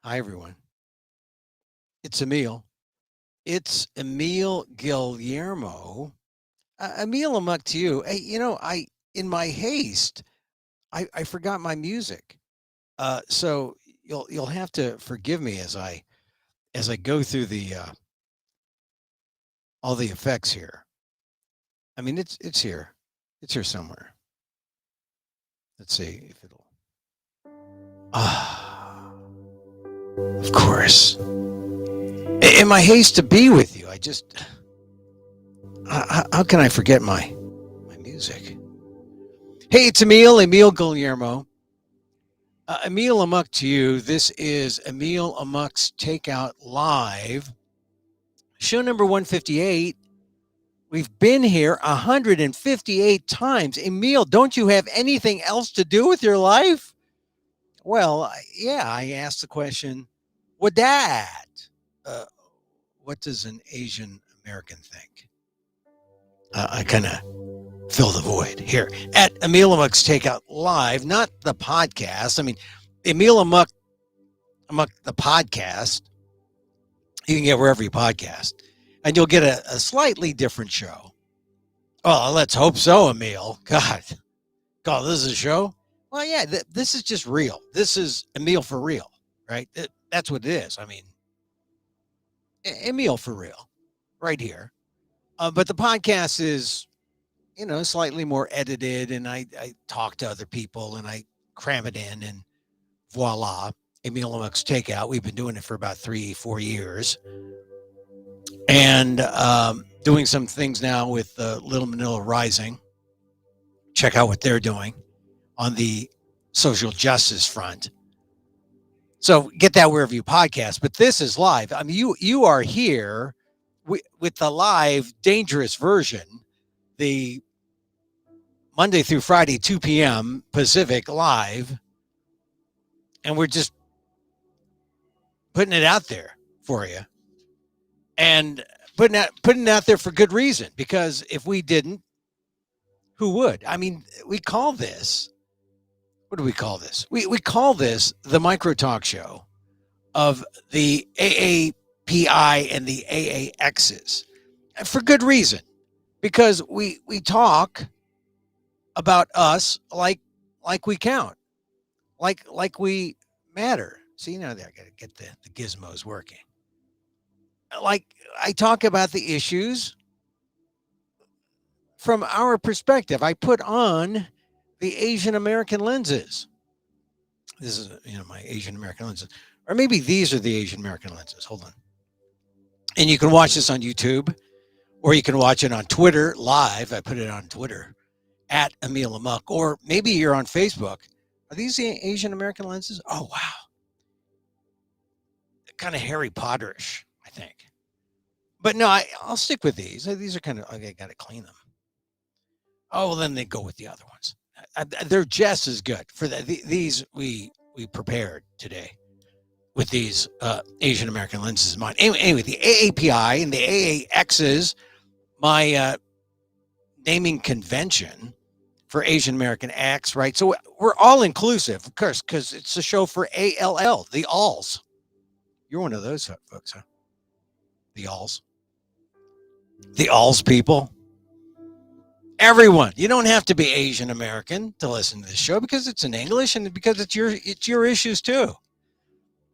Hi, everyone. It's Emil. It's Emil Guillermo. Emil Amok to you. Hey, in my haste, I forgot my music. So you'll have to forgive me as I go through the all the effects here. I mean, it's here. It's here somewhere. Let's see if it'll. Ah, of course. In my haste to be with you, I just how can I forget my music? Hey, it's Emil Guillermo. Emil Amok to you. This is Emil Amok's Takeout Live, show number 158. We've been here 158 times. Emil, don't you have anything else to do with your life? Well, yeah, I asked the question, what that? Uh, what does an Asian American think? I kind of fill the void here at Emil Amok's Takeout Live, not the podcast. I mean, Emil Amok the podcast, you can get wherever you podcast, and you'll get a slightly different show. Well, let's hope so, Emil. God, this is a show. Well, yeah, this is just real. This is Emil for real, right? That's what it is. I mean, Emil for real, right here. But the podcast is, slightly more edited, and I talk to other people and I cram it in, and voila, Emil Amok's Takeout. We've been doing it for about 3-4 years, and doing some things now with Little Manila Rising. Check out what they're doing on the social justice front. So get that wherever you podcast. But this is live. I mean, you are here with the live dangerous version, the Monday through Friday 2 p.m. Pacific live, and we're just putting it out there for you, and putting it out there for good reason. Because if we didn't, who would? I mean, we call this. What do we call this? We call this the micro talk show of the AAPI and the AAXs for good reason, because we talk about us like we count, like we matter. See, now I got to get the gizmos working. Like, I talk about the issues from our perspective. I put on the Asian American lenses. This is, my Asian American lenses. Or maybe these are the Asian American lenses. Hold on. And you can watch this on YouTube, or you can watch it on Twitter live. I put it on Twitter at Emil Amok, or maybe you're on Facebook. Are these the Asian American lenses? Oh, wow. Kind of Harry Potterish, I think. But no, I'll stick with these. These are kind of, I got to clean them. Oh, well, then they go with the other ones. They're just as good. For these, we prepared today with these Asian American lenses in mind. Anyway, the AAPI and the AAXs, my naming convention for Asian American acts, right? So we're all inclusive, of course, because it's a show for ALL, the alls. You're one of those folks, huh? The alls. The alls people. Everyone. You don't have to be Asian American to listen to this show, because it's in English and because it's your issues too.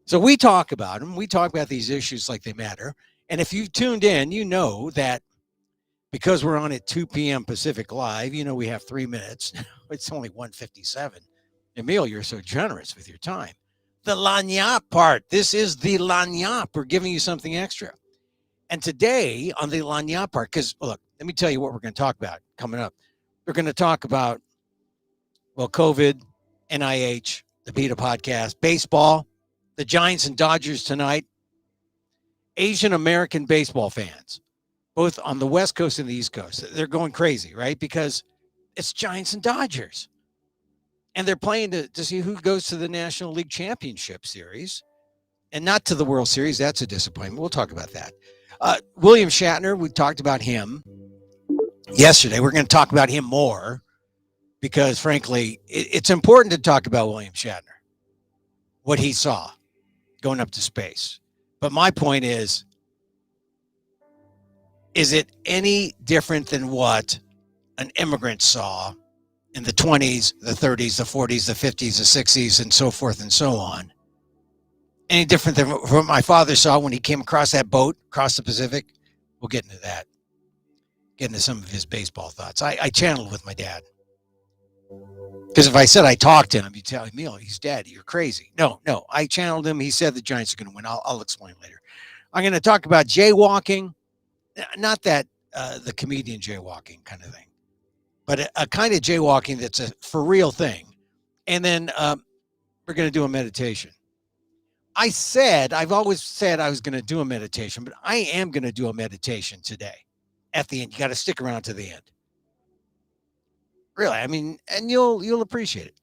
So we talk about them. We talk about these issues like they matter. And if you tuned in, you know that because we're on at 2 p.m. Pacific Live, we have 3 minutes. It's only 1:57. Emil, you're so generous with your time. The lagniappe part. This is the lagniappe. We're giving you something extra. And today on the lagniappe part, because look, let me tell you what we're going to talk about coming up. We're going to talk about, well, COVID, NIH, the PETA podcast, baseball, the Giants and Dodgers tonight, Asian American baseball fans, both on the West Coast and the East Coast. They're going crazy, right? Because it's Giants and Dodgers. And they're playing to see who goes to the National League Championship Series and not to the World Series. That's a disappointment. We'll talk about that. William Shatner, we talked about him yesterday. We're going to talk about him more because, frankly, it's important to talk about William Shatner, what he saw, going up to space. But my point is it any different than what an immigrant saw in the 20s, the 30s, the 40s, the 50s, the 60s, and so forth and so on? Any different than what my father saw when he came across that boat across the Pacific? We'll get into that. Get into some of his baseball thoughts. I channeled with my dad. Because if I said I talked to him, you'd tell Emil, he's dead. You're crazy. No, I channeled him. He said the Giants are going to win. I'll explain later. I'm going to talk about jaywalking. Not that the comedian jaywalking kind of thing, but a kind of jaywalking that's a for real thing. And then we're going to do a meditation. I've always said I was going to do a meditation, but I am going to do a meditation today. At the end, you got to stick around to the end. Really, I mean, and you'll appreciate it.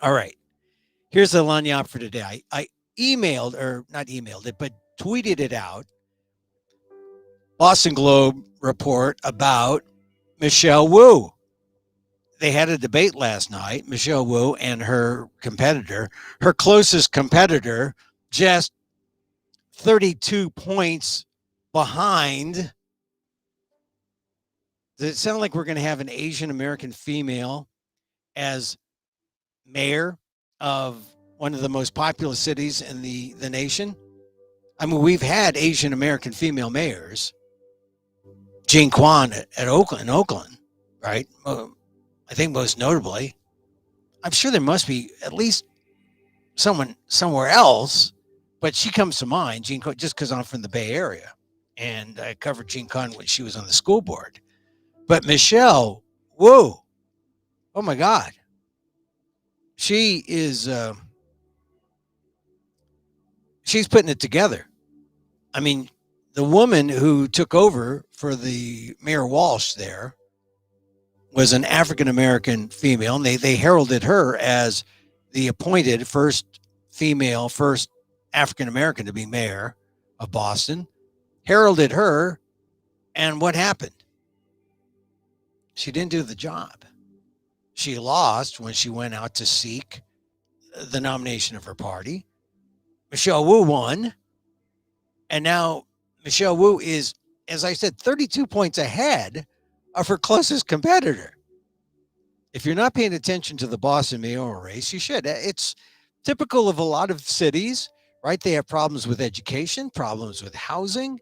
All right, here's the lagniappe for today. I emailed, or not emailed it, but tweeted it out. Boston Globe report about Michelle Wu. They had a debate last night, Michelle Wu and her competitor, her closest competitor, just 32 points behind. Does it sound like we're going to have an Asian American female as mayor of one of the most populous cities in the nation? I mean, we've had Asian American female mayors. Jean Quan at Oakland, right? I think most notably. I'm sure there must be at least someone somewhere else, but she comes to mind, Jean Quan, just because I'm from the Bay Area. And I covered Jean Quan when she was on the school board. But Michelle Wu, oh my God. She is, she's putting it together. I mean, the woman who took over for the Mayor Walsh there was an African-American female, and they heralded her as the appointed first African-American to be mayor of Boston. Heralded her, and what happened? She didn't do the job. She lost when she went out to seek the nomination of her party. Michelle Wu won, and now Michelle Wu is, as I said, 32 points ahead of her closest competitor. If you're not paying attention to the Boston mayoral race, you should. It's typical of a lot of cities, right? They have problems with education, problems with housing,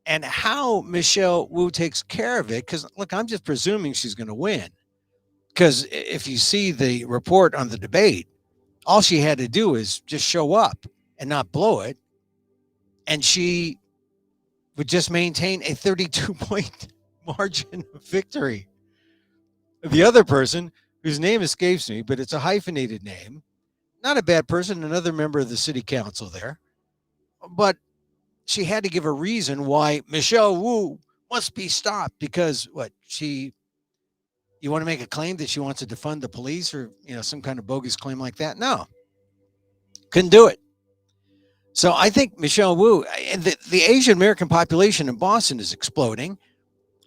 and how Michelle Wu takes care of it. Because, look, I'm just presuming she's going to win. Because if you see the report on the debate, all she had to do is just show up and not blow it. And she would just maintain a 32-point margin of victory. The other person, whose name escapes me, but it's a hyphenated name, not a bad person, another member of the city council there, but she had to give a reason why Michelle Wu must be stopped because you want to make a claim that she wants to defund the police or, some kind of bogus claim like that? No, couldn't do it. So I think Michelle Wu, and the Asian American population in Boston is exploding.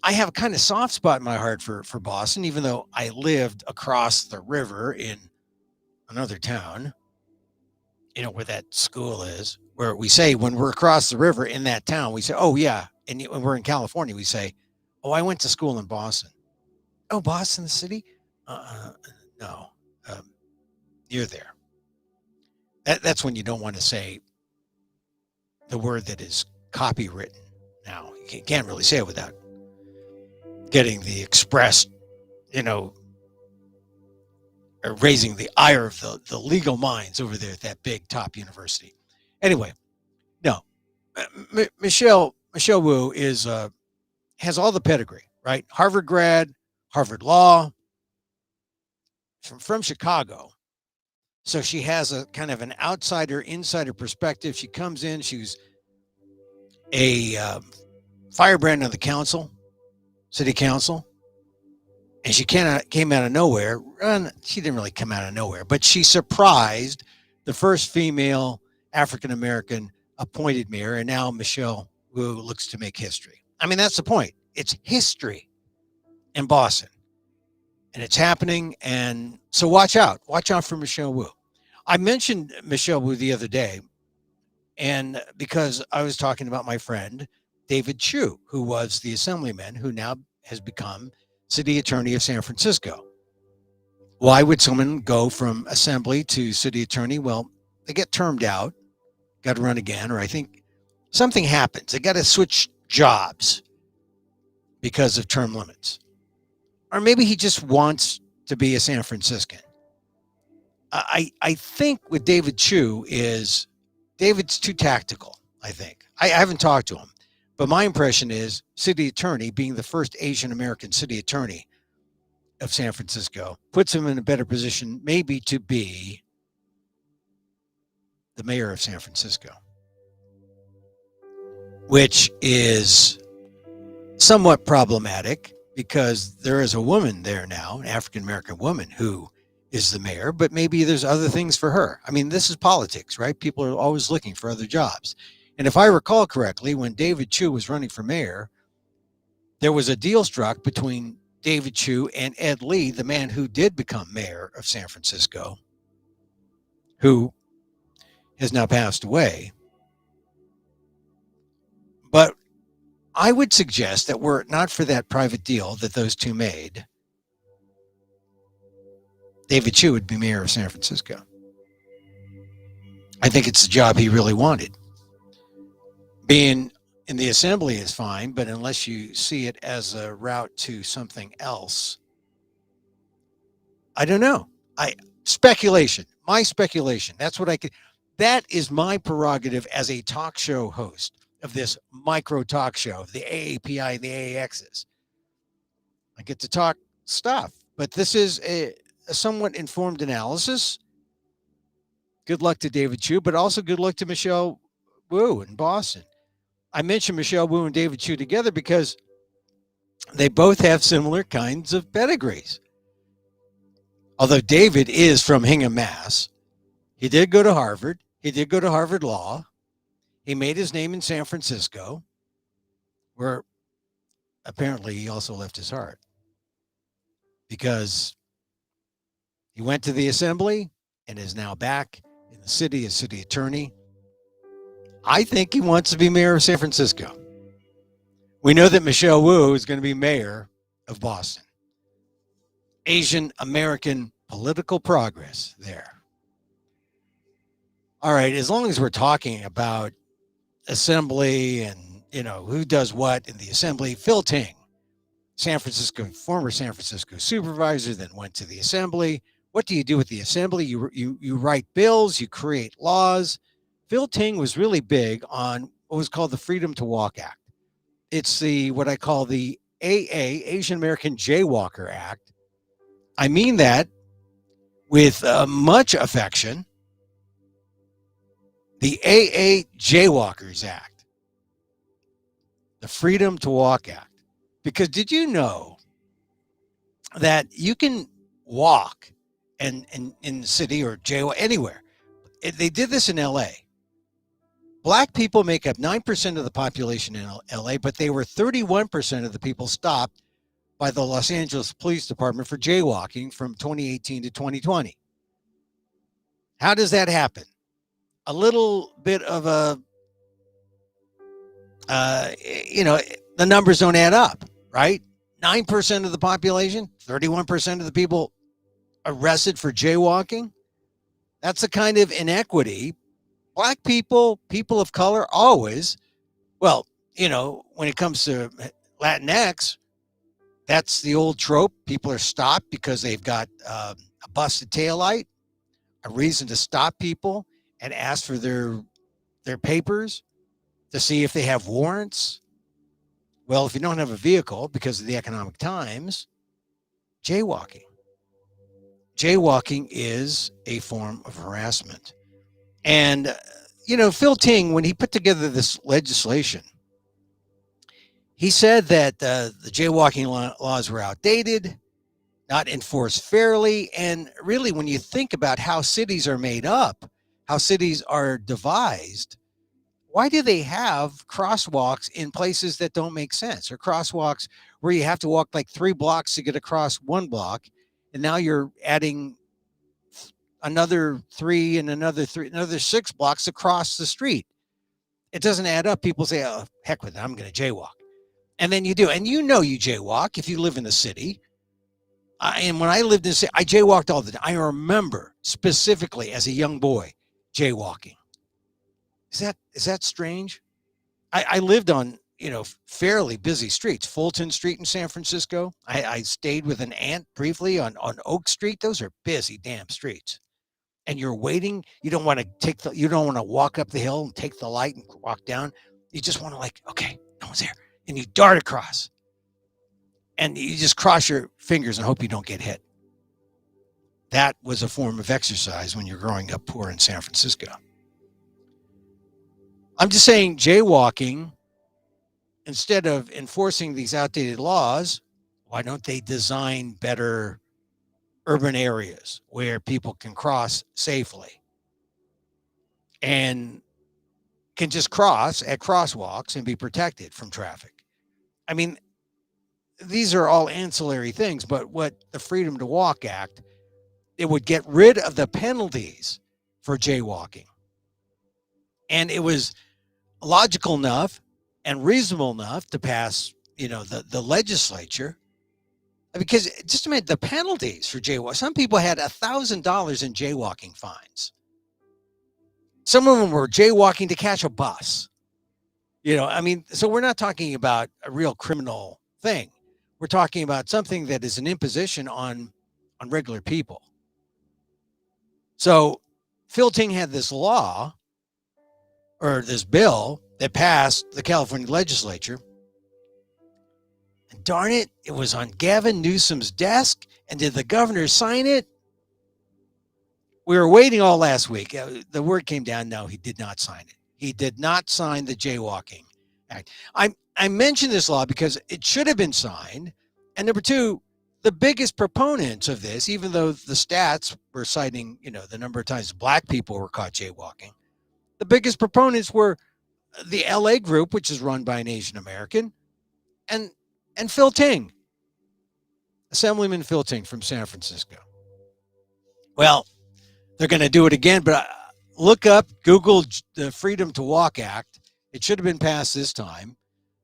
I have a kind of soft spot in my heart for Boston, even though I lived across the river in another town, where that school is, where we say when we're across the river in that town, we say, oh, yeah. And when we're in California, we say, oh, I went to school in Boston. Oh, Boston, the city? No, you're there. That's when you don't want to say the word that is copywritten. Now, you can't really say it without getting the express, or raising the ire of the legal minds over there at that big top university. Anyway, no, Michelle Wu is has all the pedigree, right? Harvard grad, Harvard Law, from Chicago. So she has a kind of an insider perspective. She comes in, she's a firebrand of the city council, and she came out of nowhere. She didn't really come out of nowhere, but she surprised the first female African-American appointed mayor, and now Michelle Wu looks to make history. I mean, that's the point. It's history in Boston, and it's happening, and so watch out for Michelle Wu. I mentioned Michelle Wu the other day And because I was talking about my friend David Chu, who was the assemblyman who now has become city attorney of San Francisco. Why would someone go from assembly to city attorney? Well, they get termed out, got to run again, or I think something happens. They got to switch jobs because of term limits. Or maybe he just wants to be a San Franciscan. I think with David Chu is David's too tactical, I think. I haven't talked to him, but my impression is city attorney, being the first Asian American city attorney of San Francisco, puts him in a better position maybe to be the mayor of San Francisco, which is somewhat problematic because there is a woman there now, an African American woman, who is the mayor, but maybe there's other things for her. I mean, this is politics, right? People are always looking for other jobs. And if I recall correctly, when David Chu was running for mayor, there was a deal struck between David Chu and Ed Lee, the man who did become mayor of San Francisco, who has now passed away. But I would suggest that were it not for that private deal that those two made, David Chu would be mayor of San Francisco. I think it's the job he really wanted. Being in the assembly is fine, but unless you see it as a route to something else, I don't know. Speculation. My speculation. That's what I could. That is my prerogative as a talk show host of this micro talk show of the AAPI and the AAXs. I get to talk stuff, but this is a somewhat informed analysis. Good luck to David Chu, but also good luck to Michelle Wu in Boston. I mentioned Michelle Wu and David Chu together because they both have similar kinds of pedigrees. Although David is from Hingham, Mass. He did go to Harvard. He did go to Harvard Law. He made his name in San Francisco, where apparently he also left his heart because he went to the assembly and is now back in the city as city attorney. I think he wants to be mayor of San Francisco. We know that Michelle Wu is going to be mayor of Boston. Asian American political progress there. All right, as long as we're talking about assembly and, who does what in the assembly, Phil Ting, former San Francisco supervisor, then went to the assembly. What do you do with the assembly? You write bills, you create laws. Phil Ting was really big on what was called the Freedom to Walk Act. It's what I call the AA, Asian American Jaywalker Act. I mean that with much affection. The AA Jaywalkers Act, the Freedom to Walk Act. Because did you know that you can walk in the city or jaywalk anywhere? They did this in LA. Black people make up 9% of the population in LA, but they were 31% of the people stopped by the Los Angeles Police Department for jaywalking from 2018 to 2020. How does that happen? A little bit of the numbers don't add up, right? 9% of the population, 31% of the people arrested for jaywalking. That's a kind of inequity. Black people, people of color, always, when it comes to Latinx, that's the old trope. People are stopped because they've got a busted taillight, a reason to stop people and ask for their papers to see if they have warrants. Well, if you don't have a vehicle because of the economic times, jaywalking. Jaywalking is a form of harassment. And, Phil Ting, when he put together this legislation, he said that the jaywalking laws were outdated, not enforced fairly. And really, when you think about how cities are made up, how cities are devised, why do they have crosswalks in places that don't make sense, or crosswalks where you have to walk like 3 blocks to get across 1 block, and now you're adding another 3 and another 6 blocks across the street? it doesn't add up. People say, oh, heck with it, I'm going to jaywalk. And then you do. And you know you jaywalk if you live in the city. And when I lived in the city, I jaywalked all the time. I remember specifically as a young boy jaywalking. Is that strange? I lived on, fairly busy streets. Fulton Street in San Francisco. I stayed with an aunt briefly on Oak Street. Those are busy damn streets. And you're waiting. You don't want to walk up the hill and take the light and walk down. You just want to okay, no one's there. And you dart across. And you just cross your fingers and hope you don't get hit. That was a form of exercise when you're growing up poor in San Francisco. I'm just saying, jaywalking, instead of enforcing these outdated laws, why don't they design better urban areas where people can cross safely and can just cross at crosswalks and be protected from traffic? I mean, these are all ancillary things, but what the Freedom to Walk Act, it would get rid of the penalties for jaywalking. And it was logical enough and reasonable enough to pass, the legislature. Because just imagine the penalties for jaywalking. Some people had $1,000 in jaywalking fines. Some of them were jaywalking to catch a bus. So we're not talking about a real criminal thing. We're talking about something that is an imposition on regular people. So Phil Ting had this law, or this bill, that passed the California legislature. And darn it, it was on Gavin Newsom's desk. And did the governor sign it? We were waiting all last week. The word came down, no, he did not sign it. He did not sign the jaywalking act. I mentioned this law because it should have been signed. And number two, the biggest proponents of this, even though the stats were citing, the number of times black people were caught jaywalking, the biggest proponents were the LA group, which is run by an Asian American, and Phil Ting, Assemblyman Phil Ting from San Francisco. Well, they're going to do it again, but look up, Google the Freedom to Walk Act. It should have been passed this time,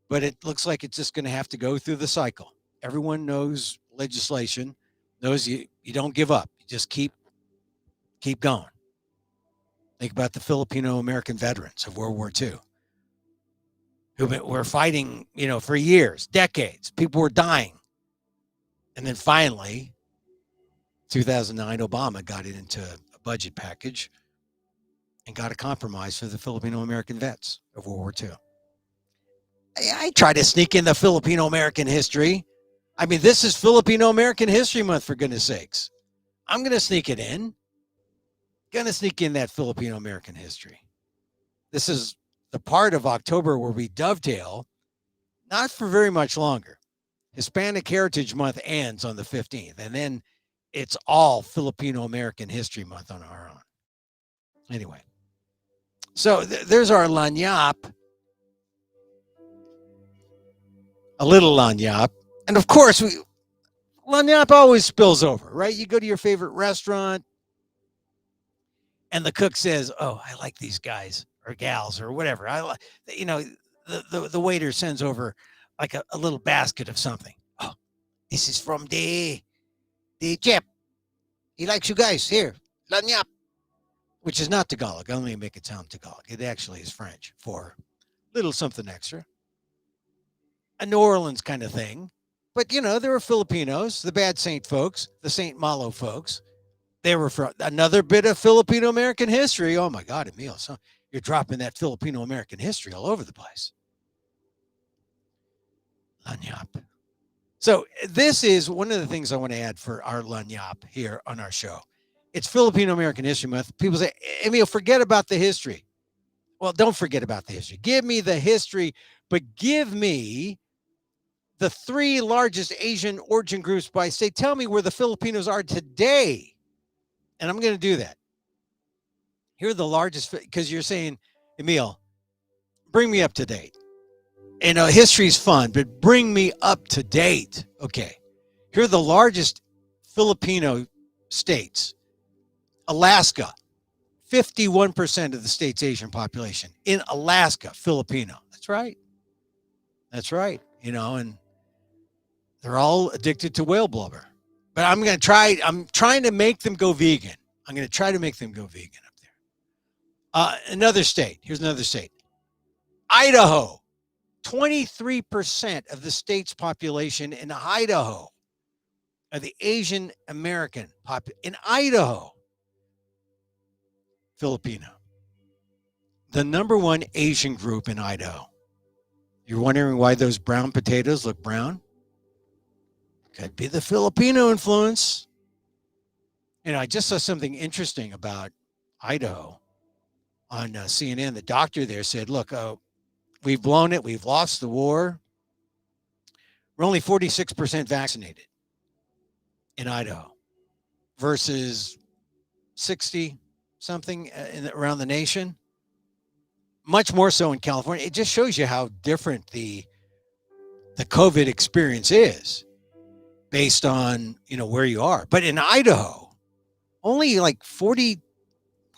but it looks like it's just going to have to go through the cycle. Everyone knows legislation, knows you don't give up. You just keep going. Think about the Filipino American veterans of World War II who were fighting, for years, decades. People were dying. And then finally, 2009, Obama got it into a budget package and got a compromise for the Filipino American vets of World War II. I try to sneak in the Filipino American history. I mean, this is Filipino American History Month, for goodness sakes. I'm going to sneak it in. Going to sneak in that Filipino American history. This is the part of October where we dovetail, not for very much longer. Hispanic Heritage Month ends on the 15th, and then it's all Filipino American History Month on our own. Anyway, so there's our lanyap, a little lanyap. And of course, lanyap always spills over, right? You go to your favorite restaurant, and the cook says, oh, I like these guys or gals or whatever. The waiter sends over like a little basket of something. Oh, this is from the chef. He likes you guys. Here, lanyap, which is not Tagalog. I only make it sound Tagalog. It actually is French for little something extra. A New Orleans kind of thing. But, there were Filipinos, the Bad Saint folks, the Saint Malo folks. They were from another bit of Filipino American history. Oh, my God, Emil. So you're dropping that Filipino American history all over the place. Lanyap. So this is one of the things I want to add for our lanyap here on our show. It's Filipino American History Month. People say, Emil, forget about the history. Well, don't forget about the history. Give me the history, but give me the three largest Asian origin groups by state. Tell me where the Filipinos are today. And I'm going to do that. Here are the largest, because you're saying, Emil, bring me up to date. History's fun, but bring me up to date. Okay. Here are the largest Filipino states. Alaska, 51% of the state's Asian population. In Alaska, Filipino. That's right. That's right. And they're all addicted to whale blubber. But I'm trying to make them go vegan. I'm going to try to make them go vegan up there. Another state. Here's another state. Idaho. 23% of the state's population in Idaho are the Asian American population. In Idaho, Filipino. The number one Asian group in Idaho. You're wondering why those brown potatoes look brown? Could be the Filipino influence. I just saw something interesting about Idaho on CNN. The doctor there said, look, we've blown it. We've lost the war. We're only 46% vaccinated in Idaho versus 60 something around the nation. Much more so in California. It just shows you how different the COVID experience is based on, where you are. But in Idaho, only like 40,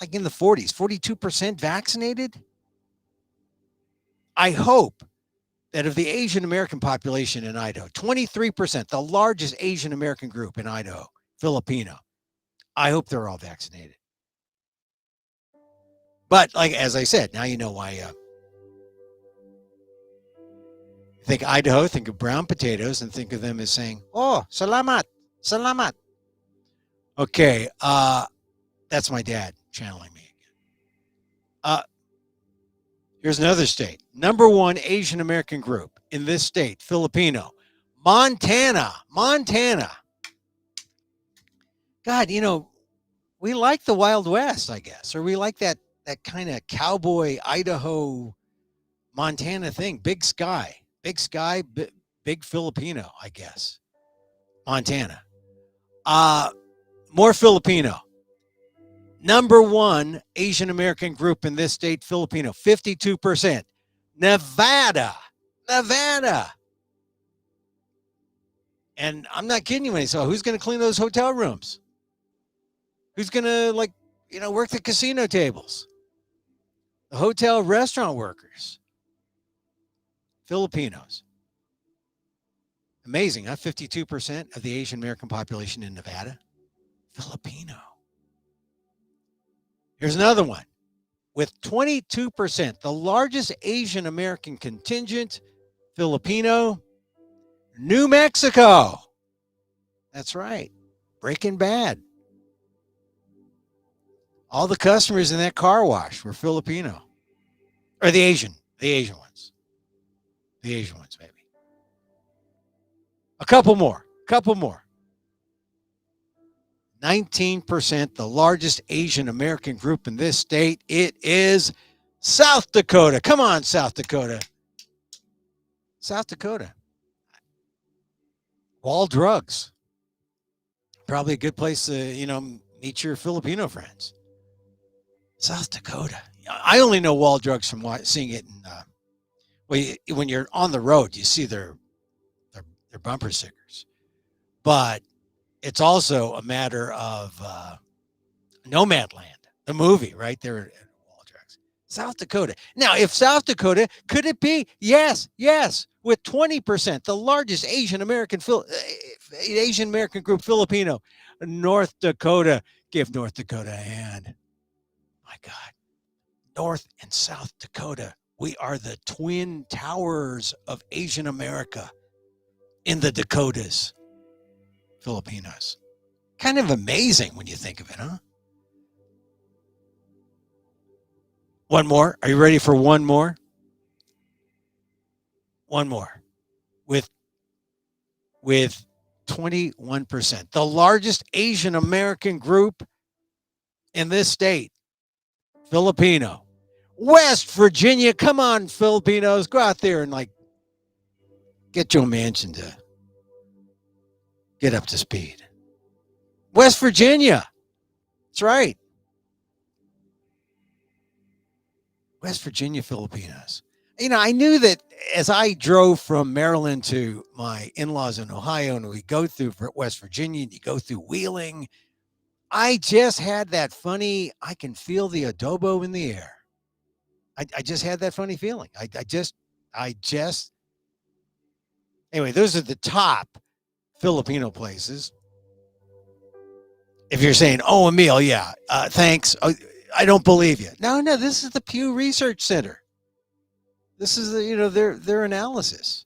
like in the 40s, 42% vaccinated. I hope that of the Asian American population in Idaho, 23%, the largest Asian American group in Idaho, Filipino, I hope they're all vaccinated. But as I said, now you know why. Think Idaho, think of brown potatoes, and think of them as saying, "Oh, salamat, salamat." Okay, that's my dad channeling me again. Here's another state. Number one Asian American group in this state, Filipino, Montana. God, we like the Wild West, I guess, or we like that kind of cowboy Idaho, Montana thing. Big sky, big Filipino, I guess. Montana. More Filipino. Number one Asian American group in this state, Filipino, 52%. Nevada. And I'm not kidding you when I say, who's going to clean those hotel rooms? Who's going to work the casino tables? The hotel restaurant workers. Filipinos. Amazing, huh? 52% of the Asian American population in Nevada. Filipino. Here's another one. With 22%, the largest Asian American contingent, Filipino, New Mexico. That's right. Breaking Bad. All the customers in that car wash were Filipino. Or the Asian ones. The Asian ones, maybe. A couple more. 19%, the largest Asian American group in this state. It is South Dakota. Come on, South Dakota. Wall drugs. Probably a good place to, meet your Filipino friends. South Dakota. I only know wall drugs from seeing it in, when you're on the road, you see their bumper stickers. But it's also a matter of Nomadland, the movie, right there at wall drugs. South Dakota. Now, if South Dakota, could it be? Yes. With 20%, the largest Asian American group, Filipino. North Dakota. Give North Dakota a hand. My God. North and South Dakota. We are the twin towers of Asian America in the Dakotas. Filipinos. Kind of amazing when you think of it, huh? One more. Are you ready for one more? One more. With 21%. The largest Asian American group in this state. Filipino. West Virginia. Come on, Filipinos. Go out there and get Joe Manchin to get up to speed. West Virginia. That's right. West Virginia Filipinos. I knew that as I drove from Maryland to my in-laws in Ohio, and we go through West Virginia, and you go through Wheeling, I just had that funny, I can feel the adobo in the air. I just had that funny feeling. I just, anyway, those are the top Filipino places. If you're saying, oh, Emil, yeah, thanks. Oh, I don't believe you. No, no, this is the Pew Research Center. This is the, their analysis.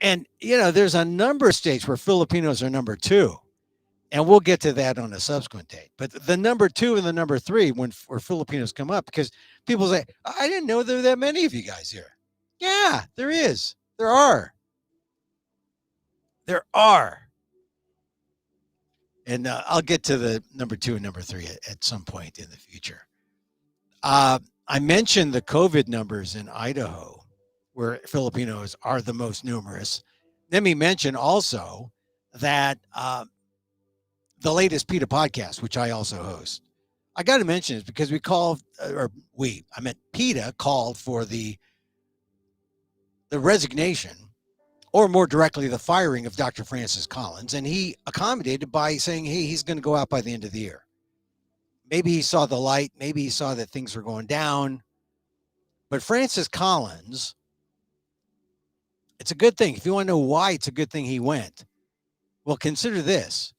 And, there's a number of states where Filipinos are number two. And we'll get to that on a subsequent date. But the number two and the number three, where Filipinos come up, because people say, I didn't know there were that many of you guys here. Yeah, there is. There are. There are. And I'll get to the number two and number three at some point in the future. I mentioned the COVID numbers in Idaho, where Filipinos are the most numerous. Let me mention also that the latest PETA podcast, which I also host, I got to mention it because PETA called for the resignation, or more directly, the firing of Dr. Francis Collins. And he accommodated by saying, hey, he's going to go out by the end of the year. Maybe he saw the light. Maybe he saw that things were going down. But Francis Collins, it's a good thing. If you want to know why it's a good thing he went, well, consider this.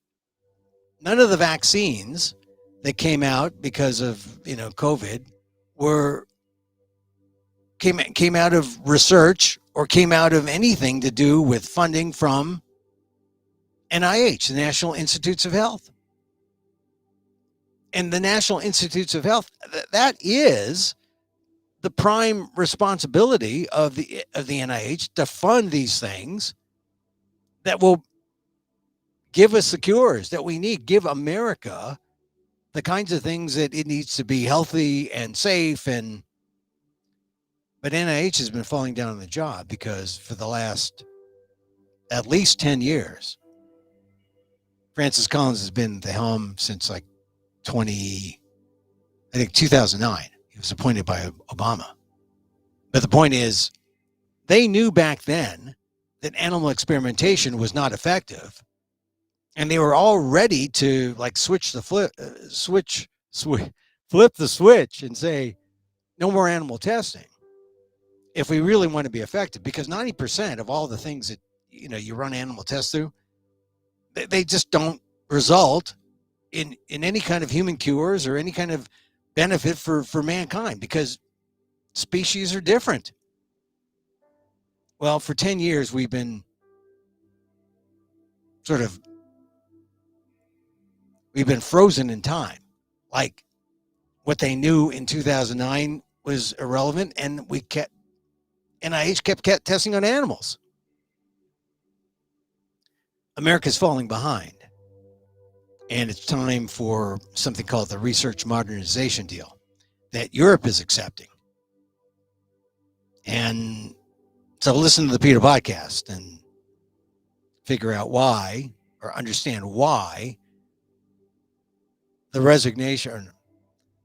None of the vaccines that came out because of, COVID came out of research or came out of anything to do with funding from NIH, the National Institutes of Health. And the National Institutes of Health, that is the prime responsibility of the NIH to fund these things that will give us the cures that we need, give America the kinds of things that it needs to be healthy and safe. But NIH has been falling down on the job because for the last at least 10 years, Francis Collins has been at the helm since like 2009. He was appointed by Obama. But the point is, they knew back then that animal experimentation was not effective. And they were all ready to like flip the switch and say, no more animal testing if we really want to be effective, because 90% of all the things that, you run animal tests through, they just don't result in any kind of human cures or any kind of benefit for mankind, because species are different. Well, for 10 years, we've been frozen in time. Like what they knew in 2009 was irrelevant, and NIH kept testing on animals. America's falling behind. And it's time for something called the research modernization deal that Europe is accepting. And so listen to the PETA podcast and figure out why, or understand why, the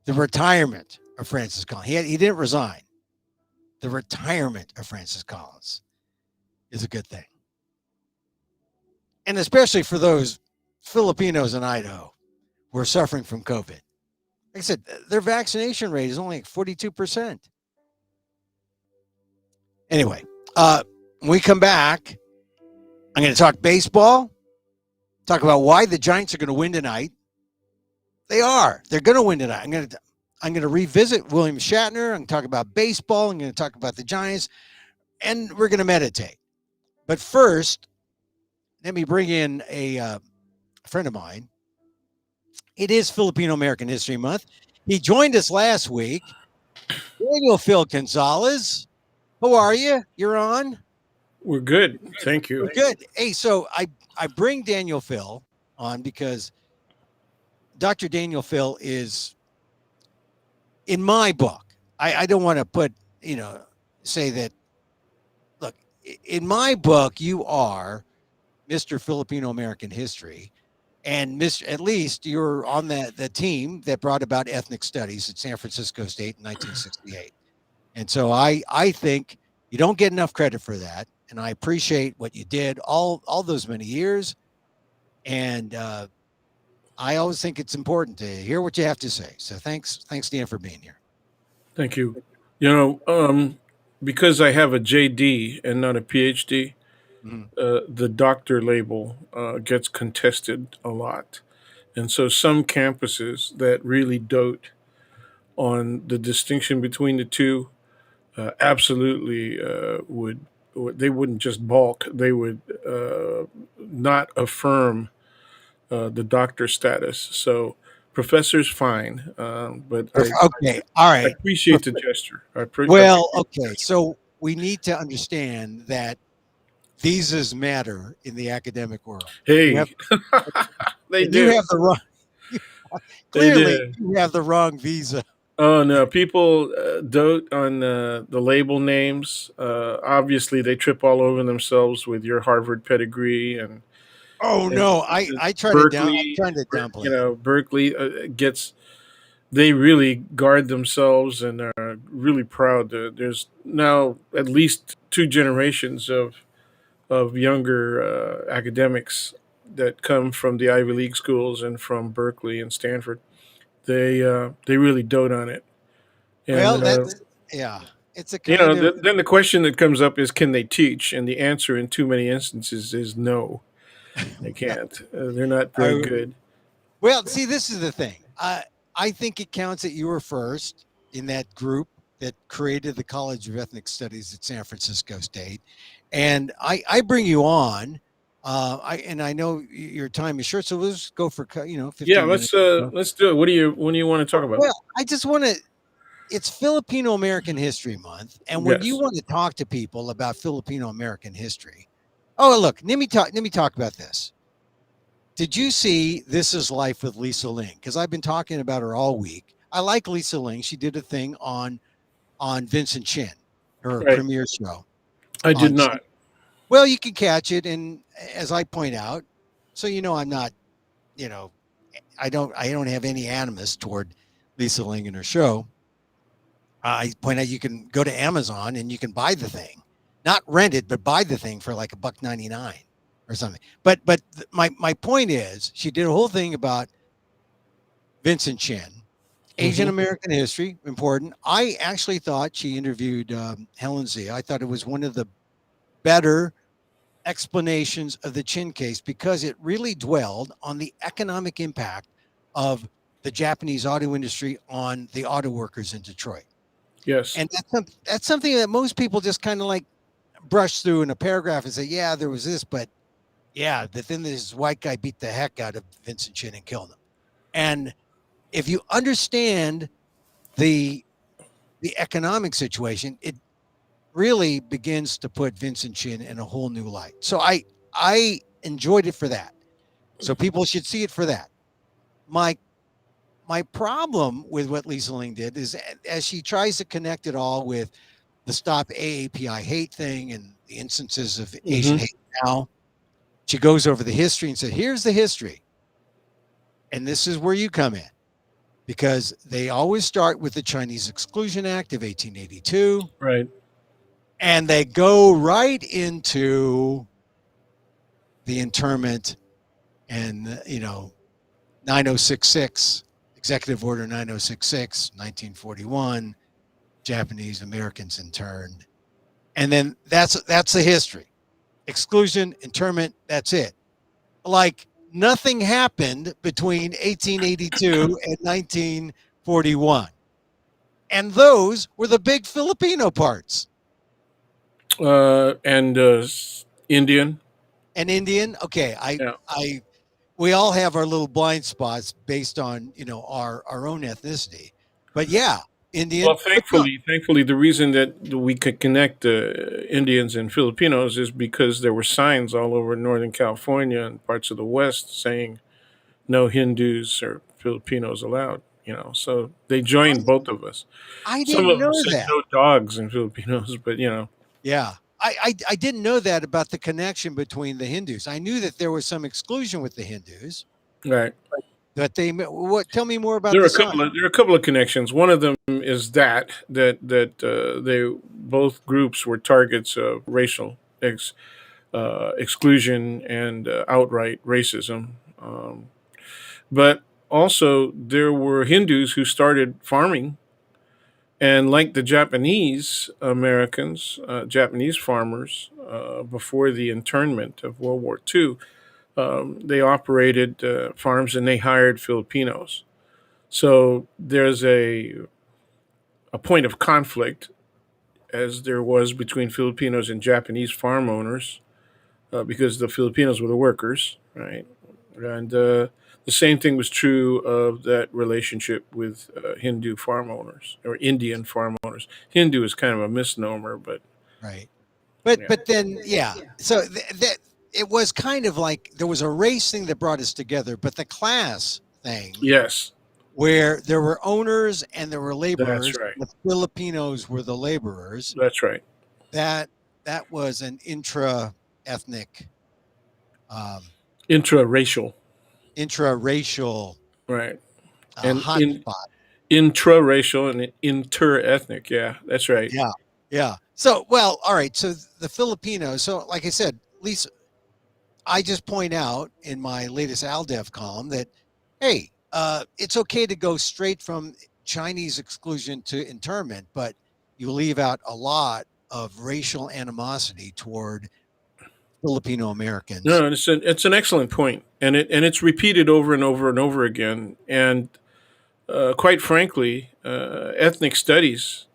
retirement of Francis Collins. He didn't resign. The retirement of Francis Collins is a good thing. And especially for those Filipinos in Idaho who are suffering from COVID. Like I said, their vaccination rate is only like 42%. Anyway, when we come back, I'm going to talk baseball, talk about why the Giants are going to win tonight. They are. They're going to win tonight. I'm going to revisit William Shatner. I'm going to talk about baseball. I'm going to talk about the Giants. And we're going to meditate. But first, let me bring in a friend of mine. It is Filipino American History Month. He joined us last week. Daniel Phil Gonzalez. How are you? You're on? We're good. Thank you. We're good. Hey, so I bring Daniel Phil on because Dr. Daniel Phil is, in my book, I don't want to say that, look, in my book, you are Mr. Filipino American History, and at least you're on the team that brought about ethnic studies at San Francisco State in 1968. And so I think you don't get enough credit for that, and I appreciate what you did all those many years. And I always think it's important to hear what you have to say. So thanks, Dan, for being here. Thank you. You know, because I have a JD and not a PhD, Mhm. the doctor label gets contested a lot. And so some campuses that really dote on the distinction between the two absolutely they wouldn't just balk, they would not affirm the doctor status. So professor's fine, but Okay, all I right. appreciate the gesture. Well, Appreciate the okay. gesture. So we need to understand that visas matter in the academic world. You have Hey, they and you do. have the wrong. They Clearly, do. you have the wrong visa. Oh no, people dote on the label names. Obviously, they trip all over themselves with your Harvard pedigree Oh and no, I try to down. I'm Berkeley. trying to downplay You it. know, Berkeley gets. They really guard themselves and are really proud. There's now at least two generations of younger academics that come from the Ivy League schools and from Berkeley and Stanford. They really dote on it, and Well, that's yeah. It's a you know, kind of then the question that comes up is, can they teach? And the answer in too many instances is no, they can't. They're not very I, good. well. See, this is the thing. I think it counts that you were first in that group that created the College of Ethnic Studies at San Francisco State, and I bring you on. I know your time is short, so let's go for Yeah, 15 minutes. let's do it. What do you want to talk about? Well, I just want to. It's Filipino American History Month, and when you Yes, want to talk to people about Filipino American history, oh look, let me talk about this. Did you see This Is Life with Lisa Ling? Because I've been talking about her all week. I like Lisa Ling. She did a thing on Vincent Chin, her right. premiere show I did on. not. Well, you can catch it, and as I point out, so I'm not, you know, I don't have any animus toward Lisa Ling and her show. I point out you can go to Amazon and you can buy the thing, not rent it, but buy the thing for like $1.99 or something. But my point is, she did a whole thing about Vincent Chin, Asian Hmm. American history, important. I actually thought she interviewed Helen Zia. I thought it was one of the better explanations of the Chin case because it really dwelled on the economic impact of the Japanese auto industry on the auto workers in Detroit. Yes, And that's something that most people just kind of like brush through in a paragraph and say, yeah, there was this, but yeah, then this white guy beat the heck out of Vincent Chin and killed him. And if you understand the the economic situation, it really begins to put Vincent Chin in a whole new light. So I enjoyed it for that. So people should see it for that. My my problem with what Lisa Ling did is as she tries to connect it all with the Stop AAPI hate thing and the instances of Asian hmm hate now, she goes over the history and said, here's the history. And this is where you come in because they always start with the Chinese Exclusion Act of 1882 right. and they go right into the internment and 9066 executive order 9066 1941 Japanese Americans interned, and then that's the history. Exclusion, internment, that's it. Like nothing happened between 1882 and 1941, and those were the big Filipino parts. And Indian. And Indian, okay, Yeah. I we all have our little blind spots based on our own ethnicity, but yeah, Well, Indian, but no, thankfully, the reason that we could connect Indians and Filipinos is because there were signs all over Northern California and parts of the West saying no Hindus or Filipinos allowed. So they I joined both of us. I Some didn't of them know said that. no dogs and Filipinos, but Yeah. I didn't know that about the connection between the Hindus. I knew that there was some exclusion with the Hindus, right. but what? Tell me more about There are the a sign. couple of there are a couple of connections. One of them is that they both groups were targets of racial exclusion and outright racism. But also, there were Hindus who started farming, and like the Japanese Americans, Japanese farmers, before the internment of World War II, they operated farms and they hired Filipinos. So there's a point of conflict, as there was between Filipinos and Japanese farm owners, because the Filipinos were the workers, right? And the same thing was true of that relationship with Hindu farm owners or Indian farm owners. Hindu is kind of a misnomer, but Right. But yeah. but then yeah. So that it was kind of like there was a race thing that brought us together, but the class thing Yes, where there were owners and there were that's laborers, right. the Filipinos were the laborers. That's right. That that was an intra-ethnic, um, Intraracial, intra-racial right? And in hotspot. intraracial and interethnic. Yeah, that's right. Yeah, yeah. So, well, all right. So the Filipinos. So, like I said, Lisa, I just point out in my latest ALDEF column that, hey, it's okay to go straight from Chinese exclusion to internment, but you leave out a lot of racial animosity toward Filipino Americans. No, it's an excellent point, and it's repeated over and over and over again. And quite frankly, ethnic studies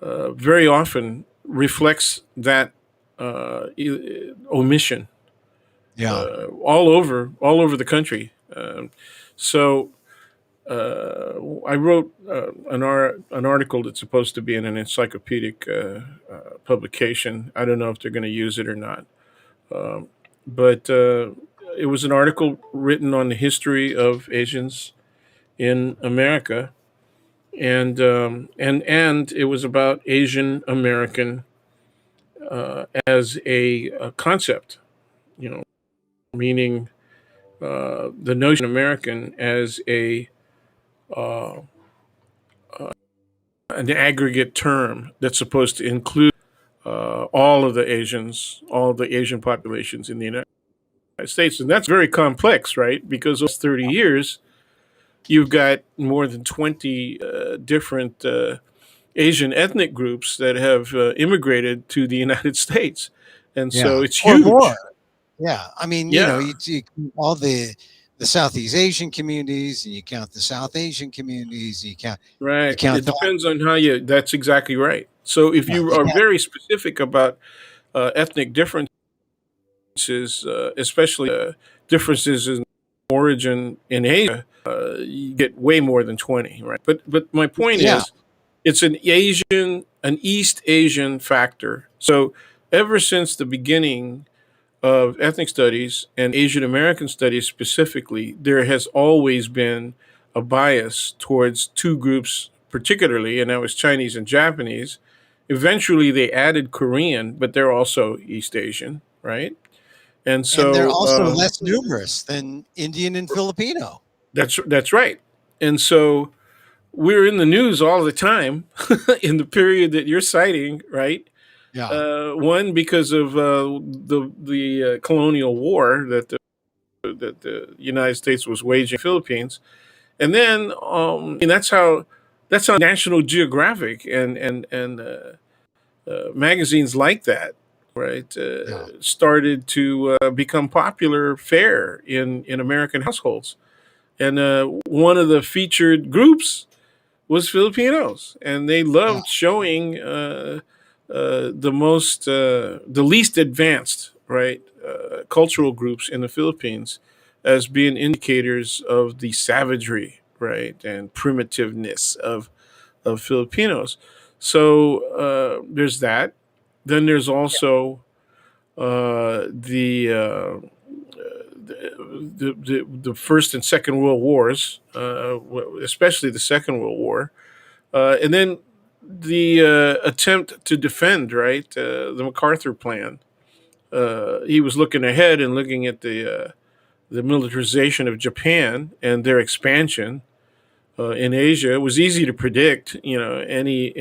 very often reflects that omission Yeah, all over the country. So I wrote an article that's supposed to be in an encyclopedic publication. I don't know if they're going to use it or not, um, but it was an article written on the history of Asians in America, and it was about Asian American as a concept, you know, meaning the notion of American as a uh, an aggregate term that's supposed to include all of the Asians, all of the Asian populations in the United States, and that's very complex, right? Because those 30 years, you've got more than 20 different Asian ethnic groups that have immigrated to the United States, and yeah, so it's or more. huge. Yeah, I mean, Yeah, you all the Southeast Asian communities, and you count the South Asian communities, and you right. count It the depends on how you. That's exactly right. So if yeah, you you are count, very specific about ethnic differences, especially differences in origin in Asia, you get way more than 20, right? But my point yeah, is, it's an East Asian factor. So ever since the beginning of ethnic studies and Asian American studies specifically, there has always been a bias towards two groups, particularly, and that was Chinese and Japanese. Eventually, they added Korean, but they're also East Asian, right? And and they're so also less numerous than Indian and Filipino. that's right. And so we're in the news all the time in the period that you're citing, right? Yeah, One because of the colonial war that the United States was waging in the Philippines, and then and that's how National Geographic and magazines like that, right, yeah, started to become popular fare in American households, and one of the featured groups was Filipinos, and they yeah, loved showing the least advanced, right, cultural groups in the Philippines as being indicators of the savagery, right, and primitiveness of Filipinos. So there's that. Then there's also the First and Second World Wars, especially the Second World War, and then the attempt to defend, right, the MacArthur plan. He was looking ahead and looking at the militarization of Japan and their expansion in Asia. It was easy to predict. You know, any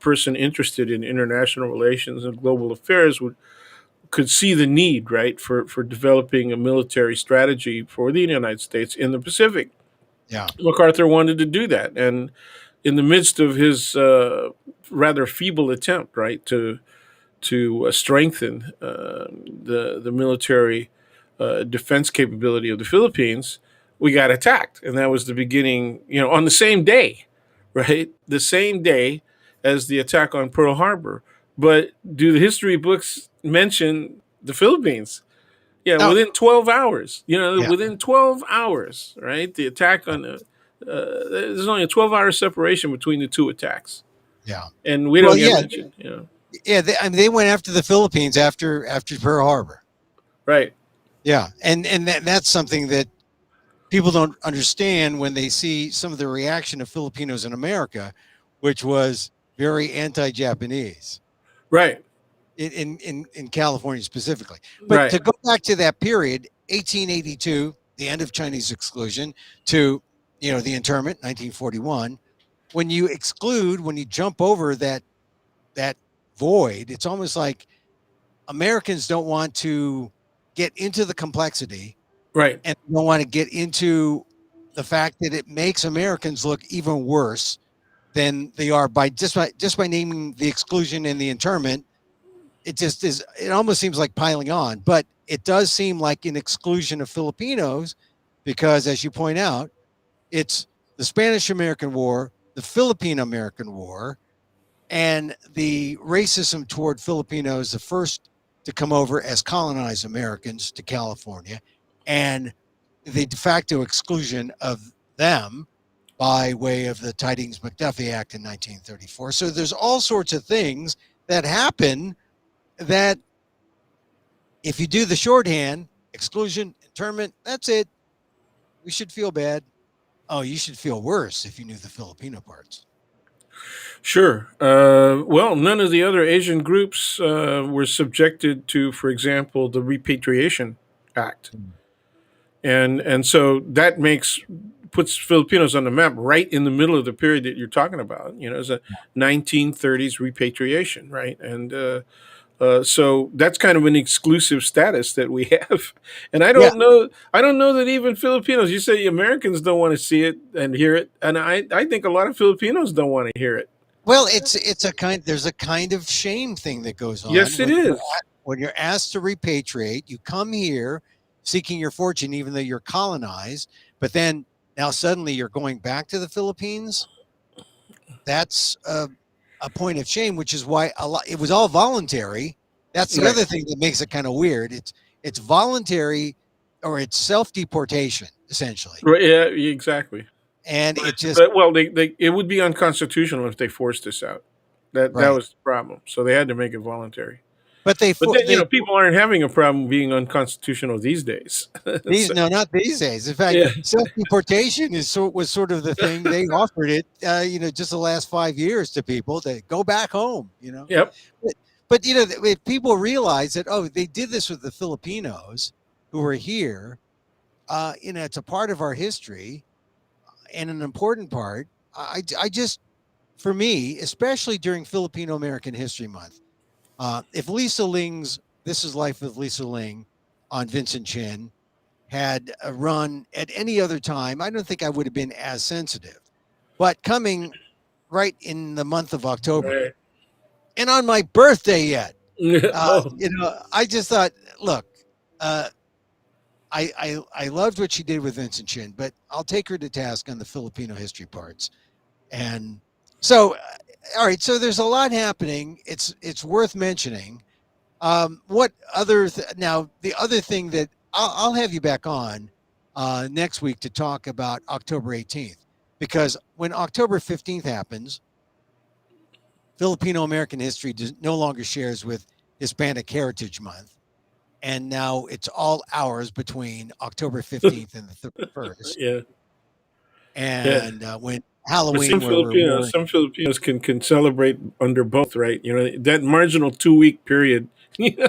person interested in international relations and global affairs would could see the need, right, for developing a military strategy for the United States in the Pacific. Yeah. MacArthur wanted to do that, and in the midst of his rather feeble attempt, right, to strengthen the military defense capability of the Philippines, we got attacked, and that was the beginning. On the same day, right, the same day as the attack on Pearl Harbor. But do the history books mention the Philippines? Yeah, Oh, within 12 hours. yeah. Within 12 hours, right? The attack Yeah. on the there's only a 12-hour separation between the two attacks, Yeah. and we Well, don't get yeah, mentioned. yeah. I mean, they went after the Philippines after Pearl Harbor. Right, Yeah, and that's something that people don't understand when they see some of the reaction of Filipinos in America, which was very anti-Japanese right, in California specifically. But right, to go back to that period, 1882, the end of Chinese exclusion, to the internment, 1941. When you jump over that void, it's almost like Americans don't want to get into the complexity right, and don't want to get into the fact that it makes Americans look even worse than they are by naming the exclusion and the internment. It just is. It almost seems like piling on, but it does seem like an exclusion of Filipinos because, as you point out, it's the Spanish American War, the Philippine American War, and the racism toward Filipinos, the first to come over as colonized Americans to California, and the de facto exclusion of them by way of the Tidings McDuffie Act in 1934. So there's all sorts of things that happen that, if you do the shorthand, exclusion, internment, that's it. We should feel bad. Oh, you should feel worse if you knew the Filipino parts. sure. Well, none of the other Asian groups were subjected to, for example, the Repatriation Act, and so that puts Filipinos on the map right in the middle of the period that you're talking about. It's a 1930s repatriation, right? And so that's kind of an exclusive status that we have, and I Yeah. don't know. I don't know that even Filipinos. You say Americans don't want to see it and hear it, and I think a lot of Filipinos don't want to hear it. Well, there's a kind of shame thing that goes on Yes, it is. when you're asked to repatriate. You come here seeking your fortune, even though you're colonized, but then now suddenly you're going back to the Philippines. That's a point of shame, which is why it was all voluntary. That's the Right. other thing that makes it kind of weird. It's voluntary, or it's self deportation essentially, Right. Yeah. Exactly. and it just Well, it would be unconstitutional if they forced this out. That right. was the problem. So they had to make it voluntary. But But then they people aren't having a problem being unconstitutional these days. these So, no, not these days. In fact, yeah. self deportation was sort of the thing they offered it. Just the last 5 years to people to go back home. Yep. But, if people realize that, oh, they did this with the Filipinos who were here. It's a part of our history and an important part. I just, for me, especially during Filipino American History Month, if Lisa Ling's "This Is Life with Lisa Ling" on Vincent Chin had a run at any other time, I don't think I would have been as sensitive. But coming right in the month of October Right. and on my birthday yet, Oh, I just thought, look, uh, I loved what she did with Vincent Chin, but I'll take her to task on the Filipino history parts. And so, all right, so there's a lot happening. It's worth mentioning. What other now the other thing that I'll have you back on next week to talk about October 18th, because when October 15th happens, Filipino American history no longer shares with Hispanic Heritage Month, and now it's all hours between October 15th and the 31st, yeah. Yeah. and when But Halloween, where we're wearing. Some Filipinos can celebrate under both, right? That marginal 2 week period. Yeah.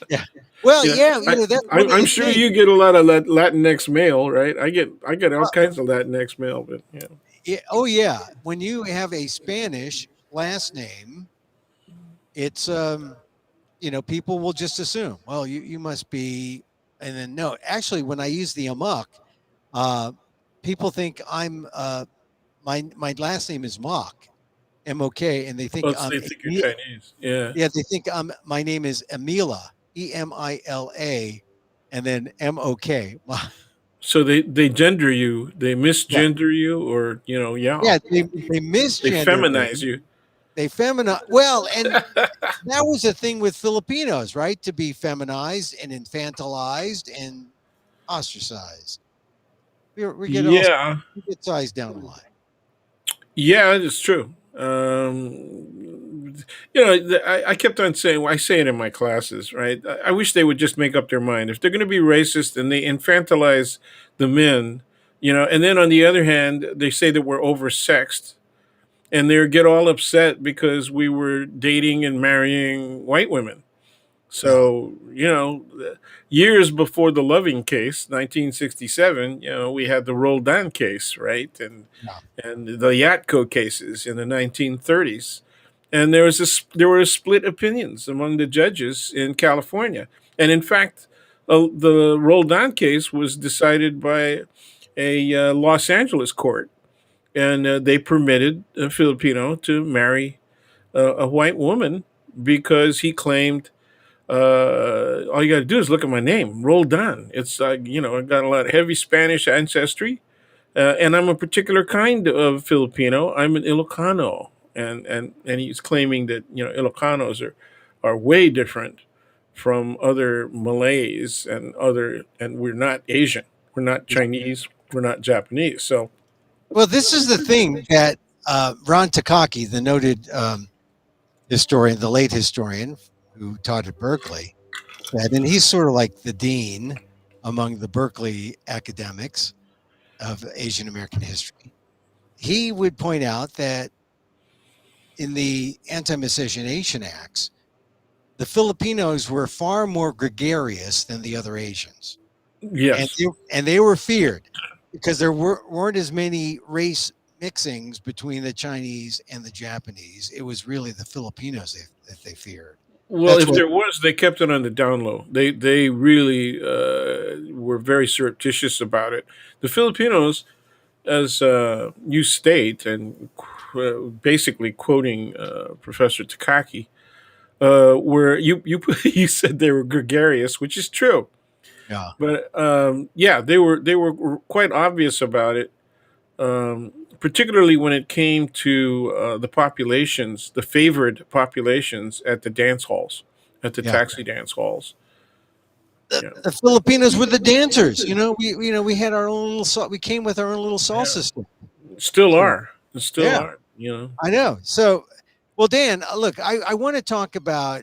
Yeah. Well, Yeah. yeah, that's one of I'm the sure things. you get a lot of Latinx mail, right? I get all kinds of Latinx mail, but yeah. Yeah, oh yeah, when you have a Spanish last name, it's people will just assume, well, you must be, and then no, actually, when I use the Amok, uh, people think I'm my last name is Mock, MOK, and they think Well, they think you're Chinese. Yeah. yeah, they think my name is Emila, Emila, and then MOK. So they gender you, they Yeah, misgender you, or yeah, yeah, they they misgender feminize me. you. They feminize. Well, and that was the thing with Filipinos, right? To be feminized and infantilized and ostracized. We get all Yeah, we get sized down a lot. yeah, it's true. I kept on saying, well, I say it in my classes, right? I wish they would just make up their mind. If they're going to be racist and they infantilize the men, and then on the other hand, they say that we're oversexed, and they get all upset because we were dating and marrying white women. Yeah, So, years before the Loving case, 1967, we had the Roldan case, right? yeah, And the Yatko cases in the 1930s. And there were split opinions among the judges in California. And in fact, the Roldan case was decided by a Los Angeles court, and they permitted a Filipino to marry a white woman because he claimed all you got to do is look at my name, Roldan. It's I got a lot of heavy Spanish ancestry, and I'm a particular kind of Filipino. I'm an Ilocano, and he's claiming that Ilocanos are way different from other Malays and we're not Asian, we're not yeah. Chinese, we're not Japanese. So Well, this is the thing that Ron Takaki, the noted historian, the late historian who taught at Berkeley, said, and he's sort of like the dean among the Berkeley academics of Asian American history. He would point out that in the Anti-Miscegenation Acts, the Filipinos were far more gregarious than the other Asians, and yes, they were feared because there weren't as many race mixings between the Chinese and the Japanese. It was really the Filipinos that they feared. well, That's if what. there was, they kept it on the down low. They really were very surreptitious about it. The Filipinos, as you state, and basically quoting Professor Takaki, where you you said they were gregarious, which is true. Yeah, But yeah, they were quite obvious about it, particularly when it came to the populations, the favored populations at the dance halls, at the yeah. taxi dance halls. Yeah, The Filipinos were the dancers. We had our own little we came with our own little yeah, salsa step. still So are, still yeah, are. I know. So, well, Dan, look, I want to talk about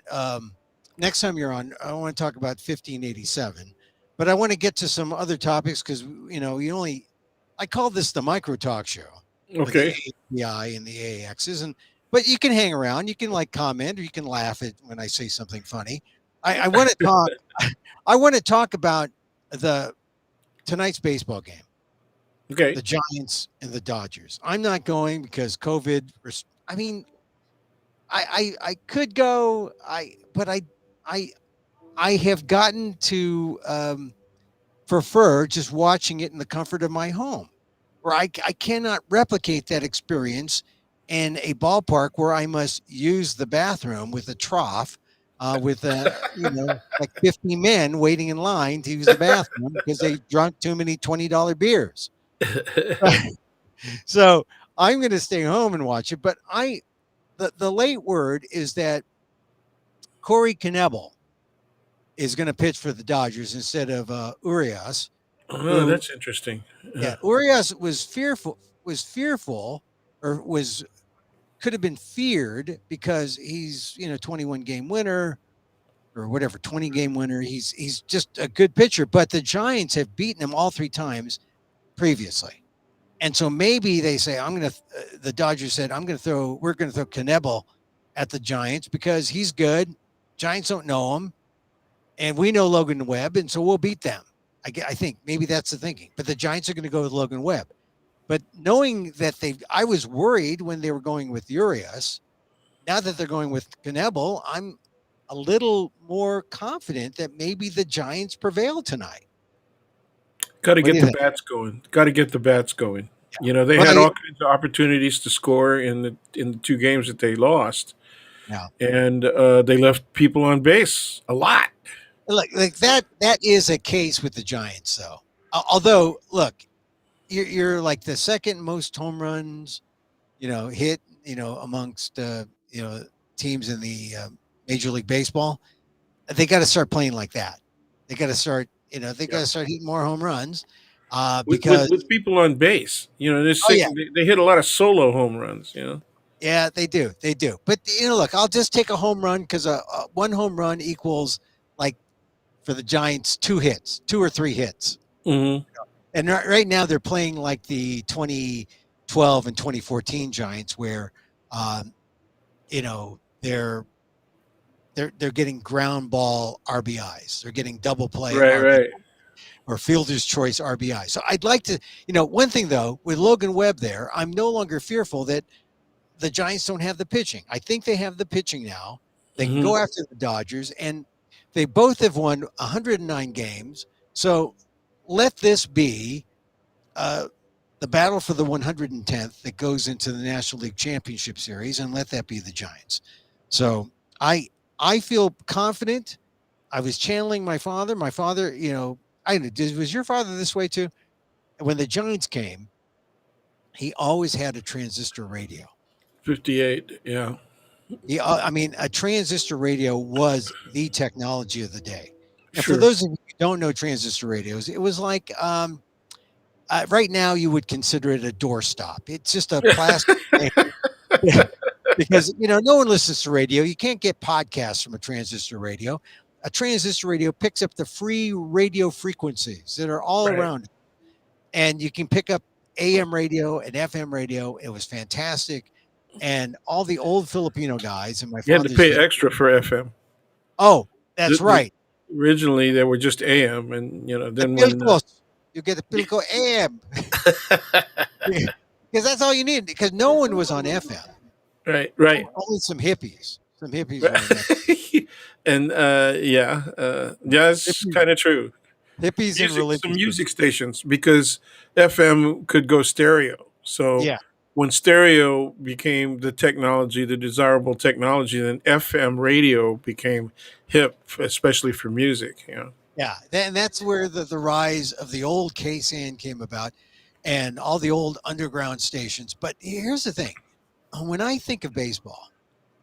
next time you're on. I want to talk about 1587, but I want to get to some other topics because you only. I call this the micro talk show with the Okay. API and the AXs, and but you can hang around, you can like comment, or you can laugh at when I say something funny. I want to talk. I want to talk about the tonight's baseball game, Okay. the Giants and the Dodgers. I'm not going because COVID. I mean, I could go. I I have gotten to prefer just watching it in the comfort of my home, where I cannot replicate that experience in a ballpark where I must use the bathroom with a trough, with like 50 men waiting in line to use the bathroom because they drunk too many $20 beers. So I'm going to stay home and watch it. But the late word is that Corey Knebel is going to pitch for the Dodgers instead of Urias, Oh, who that's interesting. yeah, Urias was fearful or was could have been feared because he's 21 game winner or whatever 20 game winner. He's just a good pitcher, but the Giants have beaten him all three times previously. And so maybe they say the Dodgers said we're going to throw Knebel at the Giants because he's good. Giants don't know him and we know Logan Webb, and so we'll beat them. I think maybe that's the thinking. But the Giants are going to go with Logan Webb. But knowing that I was worried when they were going with Urias. Now that they're going with Knebel, a little more confident that maybe the Giants prevail tonight. Got to What do get you the think? bats going. Got to get the bats going. Yeah. You know, they Well, had all kinds of opportunities to score in the two games that they lost, yeah. and they left people on base a lot. Like that is a case with the Giants, though. Although, look, you're like the second most home runs, hit, amongst teams in the Major League Baseball. They got to start playing like that. They got to start, they got Yeah, to start hitting more home runs, with because people on base. You know, oh yeah, they hit a lot of solo home runs. You know, yeah, they do. But look, I'll just take a home run because one home run equals, like, for the Giants, two or three hits. hmm And right now they're playing like the 2012 and 2014 Giants, where um, they're getting ground ball RBIs. They're getting double play right, RBI right. or fielder's choice RBI. So I'd like to, one thing though, with Logan Webb there, I'm no longer fearful that the Giants don't have the pitching. I think they have the pitching now. They can hmm go after the Dodgers, and they both have won 109 games. So let this be uh, the battle for the 110th that goes into the National League Championship Series, and let that be the Giants. So I I feel confident. I was channeling my father. My father, was your father this way too? When the Giants came, he always had a transistor radio. 58. Yeah, I mean, a transistor radio was the technology of the day. And for sure. those of you who don't know transistor radios, it was like, right now you would consider it a doorstop. It's just a plastic thing. Because no one listens to radio. You can't get podcasts from a transistor radio. A transistor radio picks up the free radio frequencies that are all Right. around, and you can pick up AM radio and FM radio. It was fantastic. And all the old Filipino guys in my You had to father's pay family. extra for FM. Oh, that's The- right. Originally, they were just AM, and The then when Pilcos. You get the Pilco AM because that's all you need. Because no one was on FM. right, right. Only some hippies. Some hippies were on FM. And yeah, that's Hippies, kind of true. hippies and Some religious people. music stations because FM could go stereo. So Yeah, when stereo became the technology, the desirable technology, then FM radio became hip, especially for music. You know. yeah. And that's where the rise of the old KSAN came about, and all the old underground stations. But here's the thing: when I think of baseball,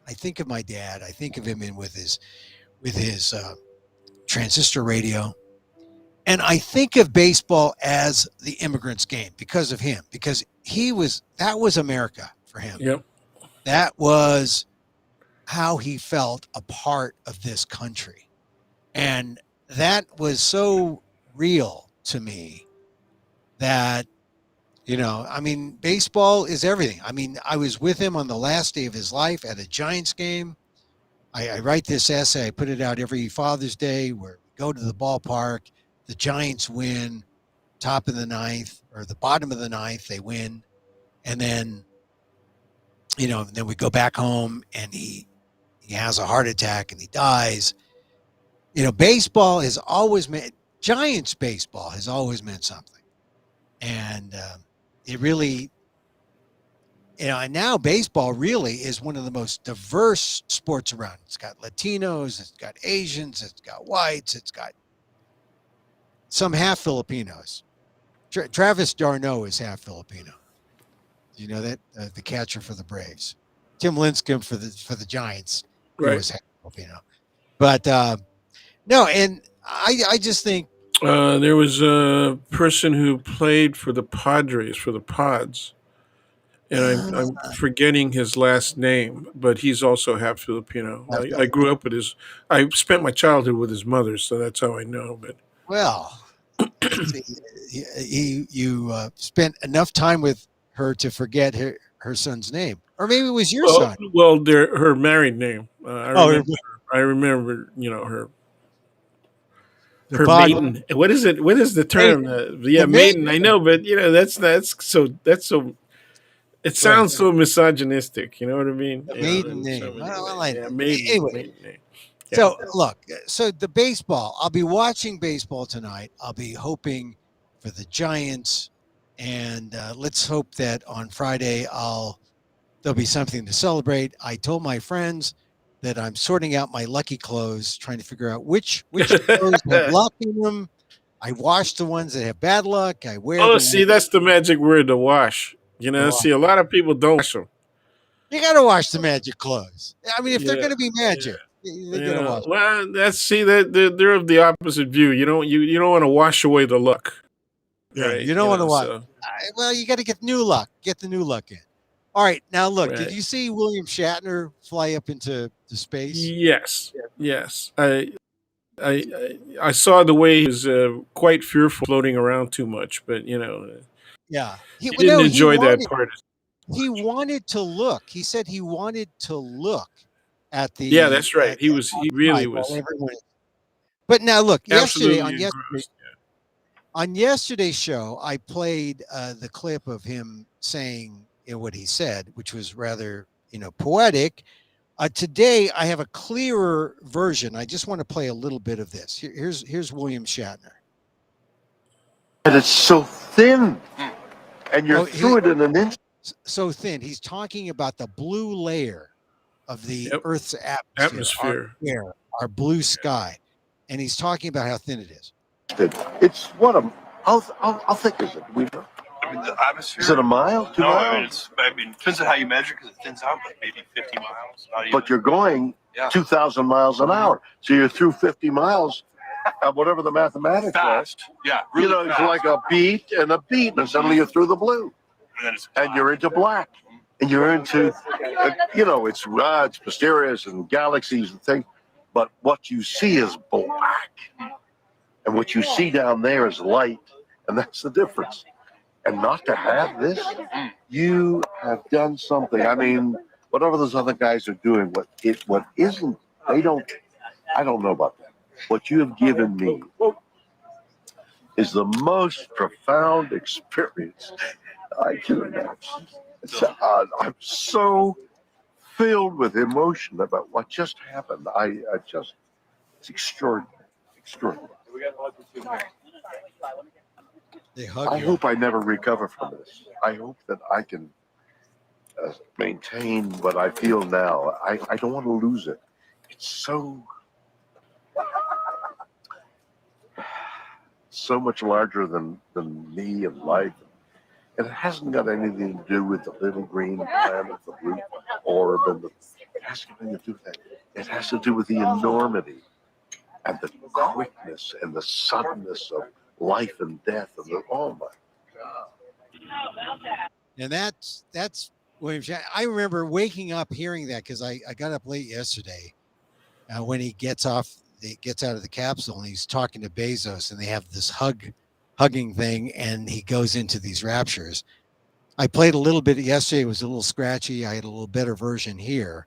I think of my dad. I think of him in with his transistor radio. And I think of baseball as the immigrants' game because of him, because that was America for him. Yep. That was how he felt a part of this country. And that was so real to me that, I mean, baseball is everything. I mean, I was with him on the last day of his life at a Giants game. I write this essay, I put it out every Father's Day, where we go to the ballpark, the Giants win, top of the ninth or the bottom of the ninth, they win. And then we go back home, and he has a heart attack and he dies. Baseball has always meant, Giants baseball has always meant something. And it really, and now baseball really is one of the most diverse sports around. It's got Latinos, it's got Asians, it's got whites, it's got some half Filipinos. Travis d'Arnaud is half Filipino. Do you know that? The catcher for the Braves. Tim Lincecum for the Giants. He Right. was half Filipino. But no, and I just think, There was a person who played for the Padres for the Pods, and uh, I'm forgetting his last name, but he's also half Filipino. I grew up with his. I spent my childhood with his mother, so that's how I know. But well, see, you spent enough time with her to forget her son's name, or maybe it was your son. her married name. I Oh, remember. I remember. the Her pod maiden. What is it? What is the maiden, term? Yeah, the maiden. I maiden, know, but that's so. It right? sounds so misogynistic. You know what I mean? The You know, maiden in so name. many Well, ways. Yeah, maiden anyway, maiden name. Yeah. So look, so the baseball, I'll be watching baseball tonight. I'll be hoping for the Giants, and let's hope that on Friday there'll be something to celebrate. I told my friends that I'm sorting out my lucky clothes, trying to figure out which clothes have luck in them. I wash the ones that have bad luck. I wear Oh, the see, ones that's the magic word, to wash. that See, a lot of people don't wash them. you got to wash the magic clothes. I mean, if they're Yeah, going to be yeah. magic, they got to wash. Well, that's see that they're of the opposite view. You don't want to wash away the luck, Yeah, right? you don't want to wash. So Well, you got to get new luck. Get the new luck in. All right, now look. Did right. you see William Shatner fly up into space? Yes, yes. I saw the way he was quite fearful floating around too much, but Yeah. he didn't No, enjoy that part. he wanted to look. He said he wanted to look at Yeah, the that's right. He really outside while was everyone. But now look, absolutely engrossed. on yesterday's show, I played the clip of him saying what he said, which was rather poetic. Today, I have a clearer version. I just want to play a little bit of this. Here's William Shatner. And it's so thin, and you're Oh, through it in an inch. so thin. He's talking about the blue layer of the Yep, Earth's atmosphere, our atmosphere. air, our blue sky, and he's talking about how thin it is. It's what a how thick is it? I mean, the atmosphere. Is it a mile? 2 No, miles? I mean, it depends on how you measure because it thins out, but maybe 50 miles. Not even. But you're going Yeah. 2,000 miles an hour, so you're through 50 miles. Whatever the mathematics are. fast. Yeah, really It's fast. like a beat and a beat, and suddenly you're through the blue, And then it's and you're into black, and you're into, it's mysterious and galaxies and things, but what you see is black, and what you see down there is light, and that's the difference. And not to have this, you have done something. I mean, whatever those other guys are doing, what isn't, I don't know about that. What you have given me is the most profound experience I can imagine. I'm so filled with emotion about what just happened. It's extraordinary. Extraordinary. They hug I you. hope I never recover from this. I hope that I can maintain what I feel now. I don't want to lose it. It's so much larger than me and life. And it hasn't got anything to do with the little green planet, the blue orb, it has nothing to do with that. It has to do with the enormity and the quickness and the suddenness of life and death oh my. And that's William Shatner. I remember waking up hearing that because I got up late yesterday when he gets out of the capsule and he's talking to Bezos and they have this hugging thing and he goes into these raptures. I played a little bit yesterday. It was a little scratchy. I had a little better version here,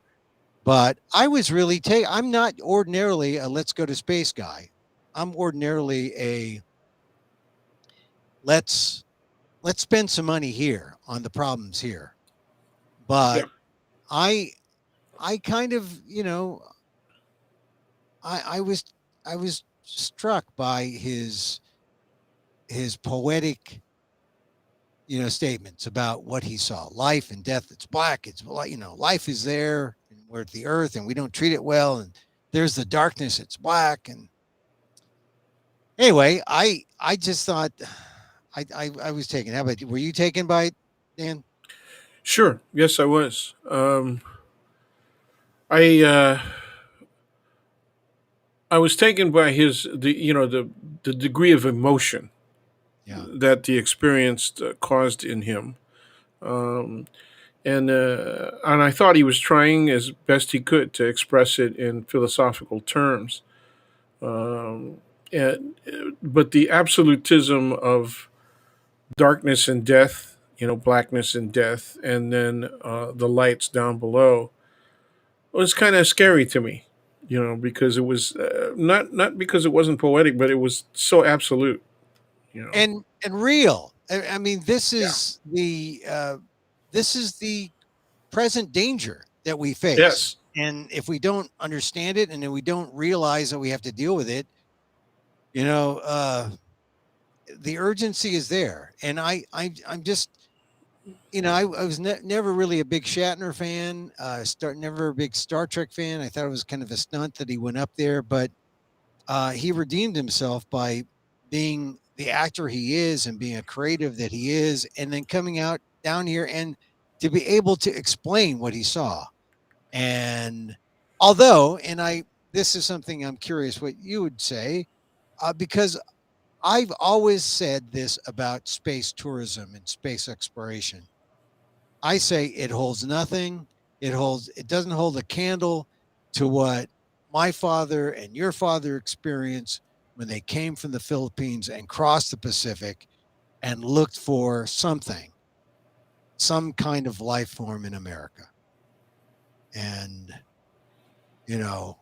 but I was really I'm not ordinarily a let's go to space guy. I'm ordinarily a let's spend some money here on the problems here. But Yeah. I kind of, I was struck by his poetic, statements about what he saw. Life and death, it's black. It's life is there and we're at the earth and we don't treat it well. And there's the darkness, it's black. And anyway, I just thought I was taken. How about were you taken by it, Dan? Sure. Yes, I was. I I was taken by the degree of emotion Yeah. that the experience caused in him, um, and I thought he was trying as best he could to express it in philosophical terms, um, and but the absolutism of darkness and death, blackness and death, and then the lights down below was kind of scary to me, because it was not because it wasn't poetic, but it was so absolute, And real. I mean, Yeah. this is the present danger that we face. Yes. And if we don't understand it and then we don't realize that we have to deal with it, you know, the urgency is there. And I'm just, you know, I was never really a big Shatner fan, never a big Star Trek fan. I thought it was kind of a stunt that he went up there, but he redeemed himself by being the actor he is and being a creative that he is, and then coming out down here and to be able to explain what he saw. And although, and this is something I'm curious what you would say, because I've always said this about space tourism and space exploration. I say it holds nothing. It doesn't hold a candle to what my father and your father experienced when they came from the Philippines and crossed the Pacific and looked for something, some kind of life form in America. And, you know,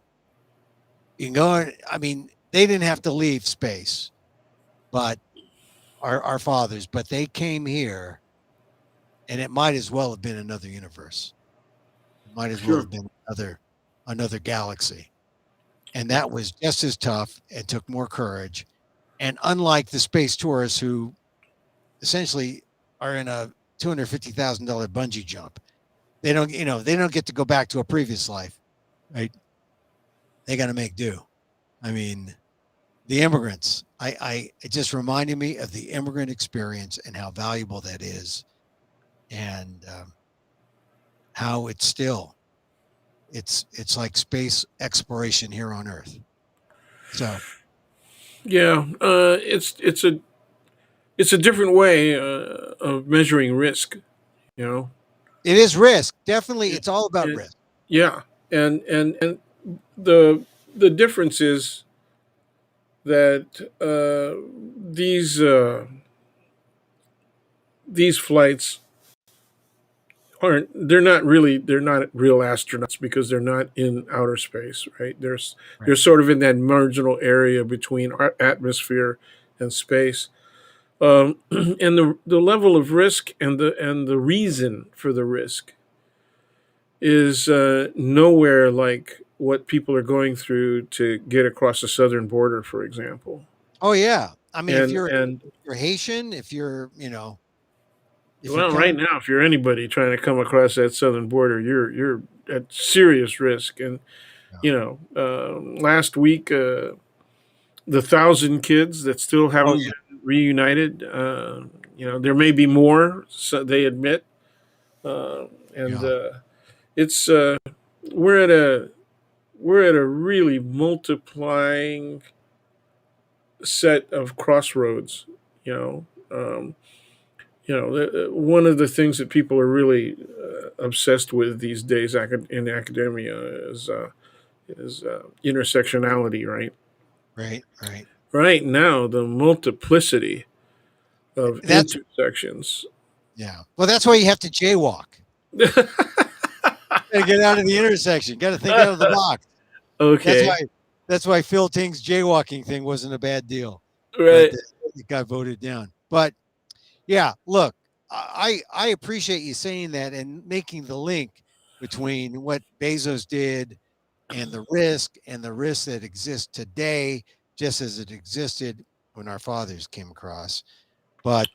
you can go, I mean, they didn't have to leave space, but our fathers, but they came here and it might as well have been another universe. It might as well Sure. have been another galaxy. And that was just as tough and took more courage. And unlike the space tourists who essentially are in a $250,000 bungee jump, they don't, you know, they don't get to go back to a previous life, right? They got to make do. I mean, the immigrants, it just reminded me of the immigrant experience and how valuable that is, and how it's still, it's like space exploration here on Earth. So Yeah, it's a different way of measuring risk. You know. it is risk. Definitely, Yeah. it's all about And, risk. yeah, and the difference is that these flights aren't they're not real astronauts because they're not in outer space, right? They're Right. sort of in that marginal area between our atmosphere and space. And the level of risk and the reason for the risk is nowhere like what people are going through to get across the southern border, for example. Oh yeah. I mean, And if you're Haitian, if you're, you know, if you're well, right coming, now, if you're anybody trying to come across that southern border, you're at serious risk. And no. you know, last week, the 1,000 kids that still Oh haven't yeah, been reunited. You know, there may be more. So they admit, and yeah, it's we're at a we're at a really multiplying set of crossroads. You know, one of the things that people are really obsessed with these days in academia is intersectionality, right? right, right. Right now, the multiplicity of That's intersections. yeah. Well, that's why you have to jaywalk. Got to get out of the intersection. Got to think out of the box. That's Okay, why. That's why Phil Ting's jaywalking thing wasn't a bad deal, but right. it got voted down. But yeah, look, I appreciate you saying that and making the link between what Bezos did and the risk that exists today, just as it existed when our fathers came across. But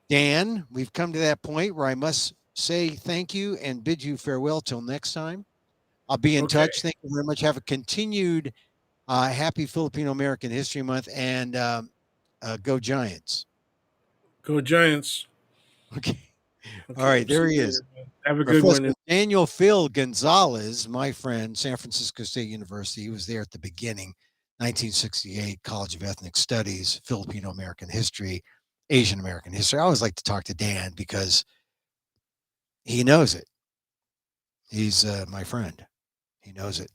Dan, we've come to that point where I must say thank you and bid you farewell till next time. I'll be in Okay, touch. Thank you very much. Have a continued happy Filipino American History Month, and go Giants. go Giants. Okay. All Okay, right. we'll see There he you is. later, man. Have a good Professor one. Daniel Phil Gonzalez, my friend, San Francisco State University. He was there at the beginning, 1968, College of Ethnic Studies, Filipino American History, Asian American History. I always like to talk to Dan because he knows it. He's my friend. He knows it.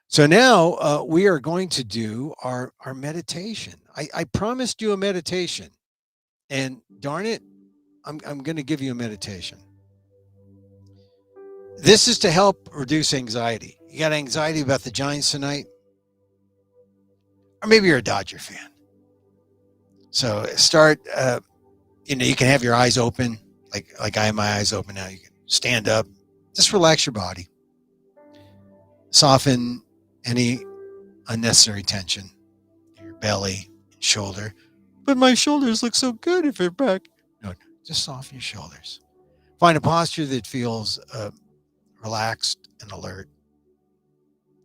So now we are going to do our meditation. I promised you a meditation, and darn it, I'm going to give you a meditation. This is to help reduce anxiety. You got anxiety about the Giants tonight? Or maybe you're a Dodger fan. So start, you can have your eyes open, like I have my eyes open now. You can stand up, just relax your body. Soften any unnecessary tension in your belly and shoulder. But my shoulders look so good if they're back. No, just soften your shoulders. Find a posture that feels relaxed and alert.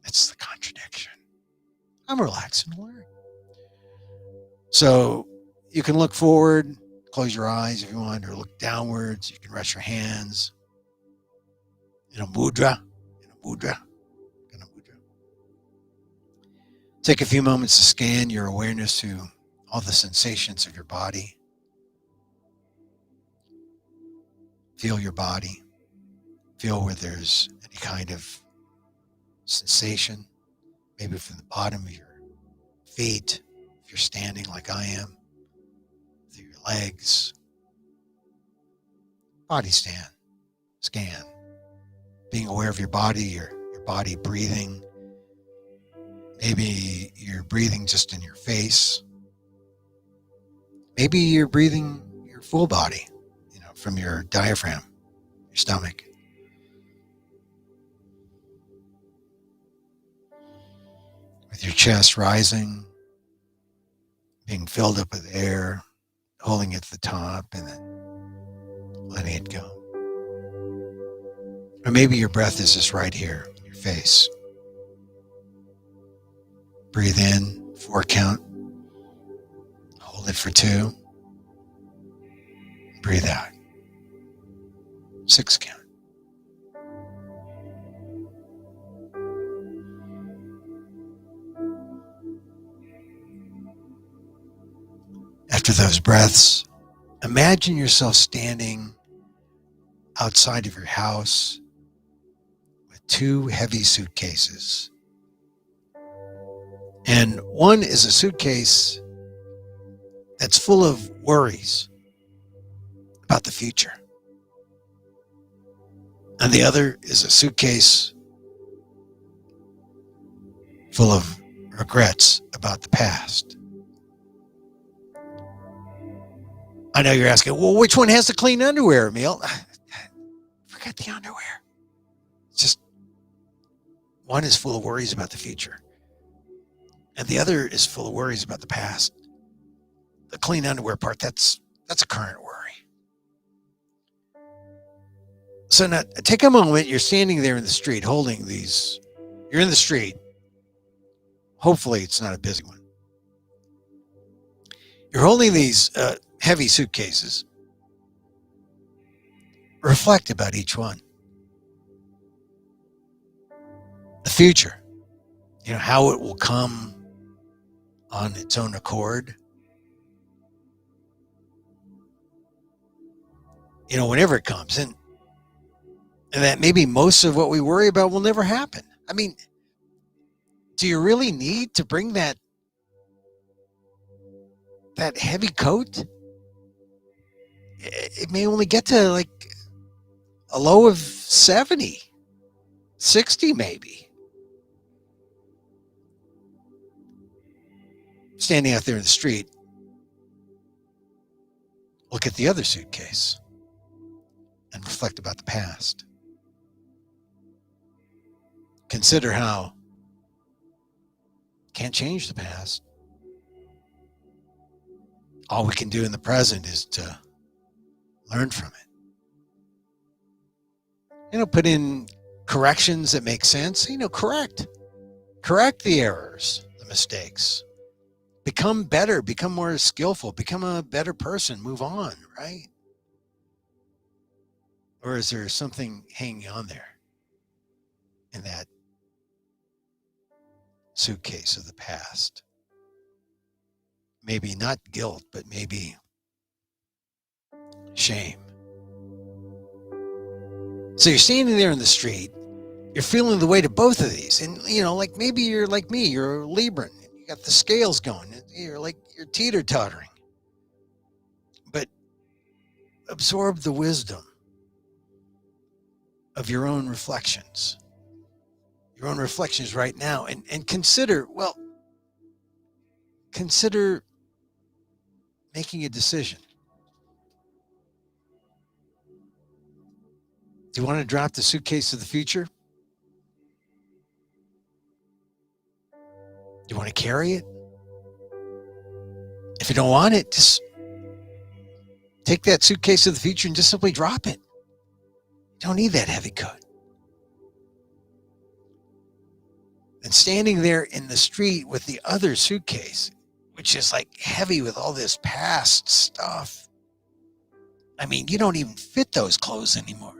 It's the contradiction. I'm relaxed and alert. So you can look forward, close your eyes if you want, or look downwards. You can rest your hands in a mudra. Kind of mudra. Take a few moments to scan your awareness to all the sensations of your body. Feel your body. Feel where there's any kind of sensation, maybe from the bottom of your feet, if you're standing like I am, through your legs. Body scan. Being aware of your body, your body breathing. Maybe you're breathing just in your face. Maybe you're breathing your full body, from your diaphragm, your stomach. With your chest rising, being filled up with air, holding it at the top and then letting it go. Or maybe your breath is just right here in your face. Breathe in, 4 count. Hold it for 2. Breathe out. 6 count. After those breaths, imagine yourself standing outside of your house with 2 heavy suitcases. And one is a suitcase that's full of worries about the future. And the other is a suitcase full of regrets about the past. I know you're asking, well, which one has the clean underwear, Emil? Forget the underwear. It's just one is full of worries about the future, and the other is full of worries about the past. The clean underwear part, that's a current worry. So now take a moment. You're standing there in the street holding these. You're in the street. Hopefully it's not a busy one. You're holding these heavy suitcases. Reflect about each one. The future, how it will come on its own accord. Whenever it comes. And that maybe most of what we worry about will never happen. I mean, do you really need to bring that heavy coat? It may only get to like a low of 70, 60 maybe. Standing out there in the street, look at the other suitcase and reflect about the past. Consider how you can't change the past. All we can do in the present is to learn from it. Put in corrections that make sense. Correct the errors, the mistakes. Become better, become more skillful, become a better person, move on, right? Or is there something hanging on there in that suitcase of the past? Maybe not guilt, but maybe shame. So you're standing there in the street, you're feeling the weight of both of these. And, like maybe you're like me, you're a Libran. You got the scales going. You're teeter-tottering. But absorb the wisdom of your own reflections. Your own reflections right now. And consider making a decision. Do you want to drop the suitcase of the future? Do you want to carry it? If you don't want it, just take that suitcase of the future and just simply drop it. You don't need that heavy coat. And standing there in the street with the other suitcase, which is like heavy with all this past stuff. I mean, you don't even fit those clothes anymore.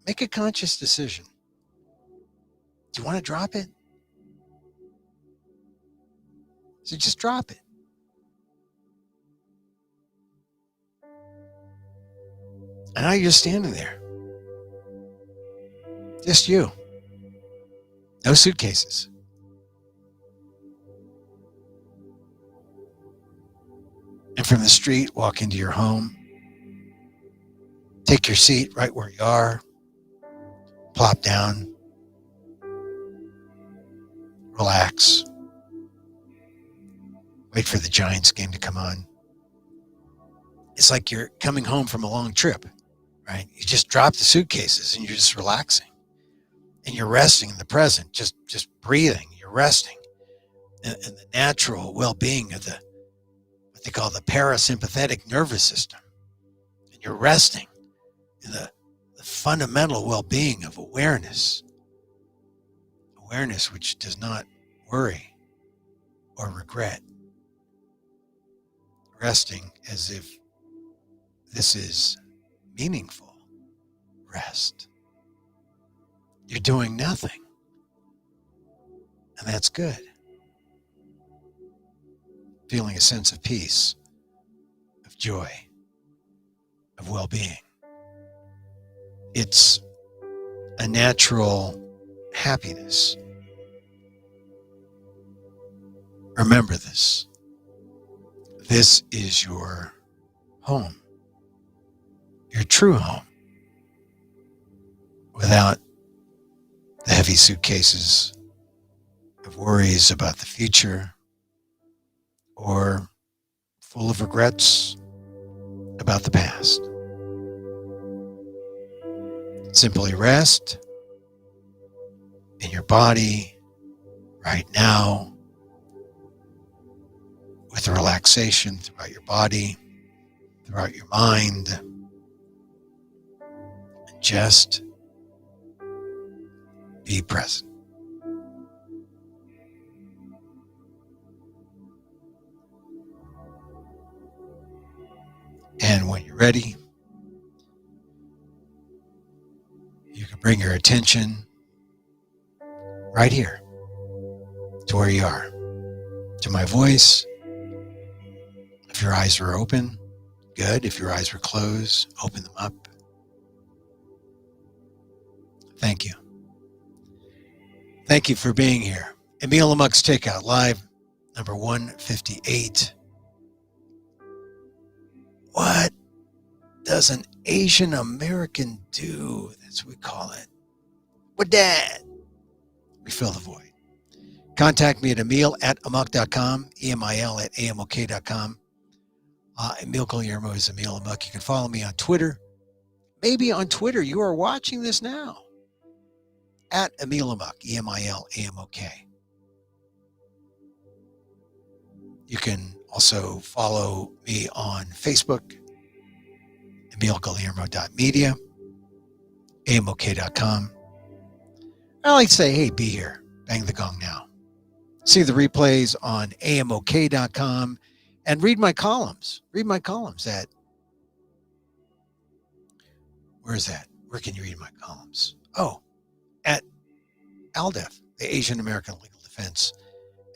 Make a conscious decision. Do you want to drop it? So just drop it. And now you're standing there. Just you. No suitcases. And from the street, walk into your home. Take your seat right where you are. Plop down. Relax. Wait for the Giants game to come on. It's like you're coming home from a long trip, right? You just drop the suitcases and you're just relaxing. And you're resting in the present, just breathing. You're resting in the natural well-being of what they call the parasympathetic nervous system. And you're resting in the fundamental well-being of awareness. Awareness which does not worry or regret. Resting as if this is meaningful rest. You're doing nothing. And that's good. Feeling a sense of peace, of joy, of well-being. It's a natural happiness. Remember this. This is your home. Your true home. Without the heavy suitcases of worries about the future or full of regrets about the past. Simply rest in your body right now with the relaxation throughout your body, throughout your mind, and just be present. And when you're ready, you can bring your attention right here to where you are, to my voice. If your eyes are open, good. If your eyes were closed, open them up. Thank you. Thank you for being here. Emil Amok's Takeout Live, number 158. What does an Asian American do? That's what we call it. What that? We fill the void. Contact me at emil@amok.com, emil@amok.com. Emil Guillermo is Emil Amok. You can follow me on Twitter. Maybe on Twitter you are watching this now. At Emil Amok, EMILAMOK. You can also follow me on Facebook, emilguillermo.media, amok.com. I like to say, hey, be here. Bang the gong now. See the replays on amok.com and read my columns. Read my columns at, where is that? Where can you read my columns? Oh, at ALDEF, the Asian American Legal Defense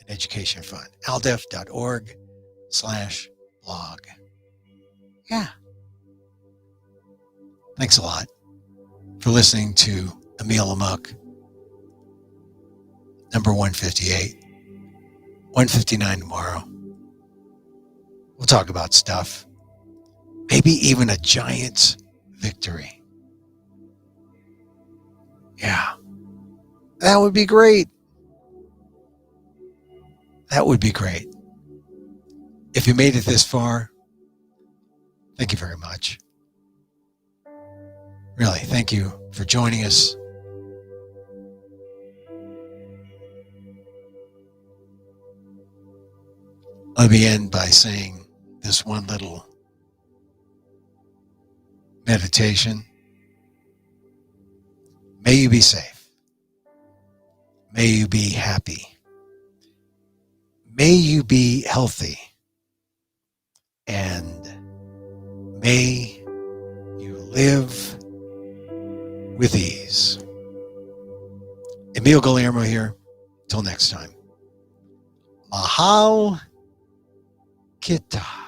and Education Fund, aldef.org/blog. Yeah. Thanks a lot for listening to Emil Amok, number 158, 159 tomorrow. We'll talk about stuff, maybe even a Giants victory. Yeah. That would be great. That would be great. If you made it this far, thank you very much. Really, thank you for joining us. Let me end by saying this one little meditation. May you be safe. May you be happy. May you be healthy. And may you live with ease. Emil Guillermo here. Till next time. Mahal Kita.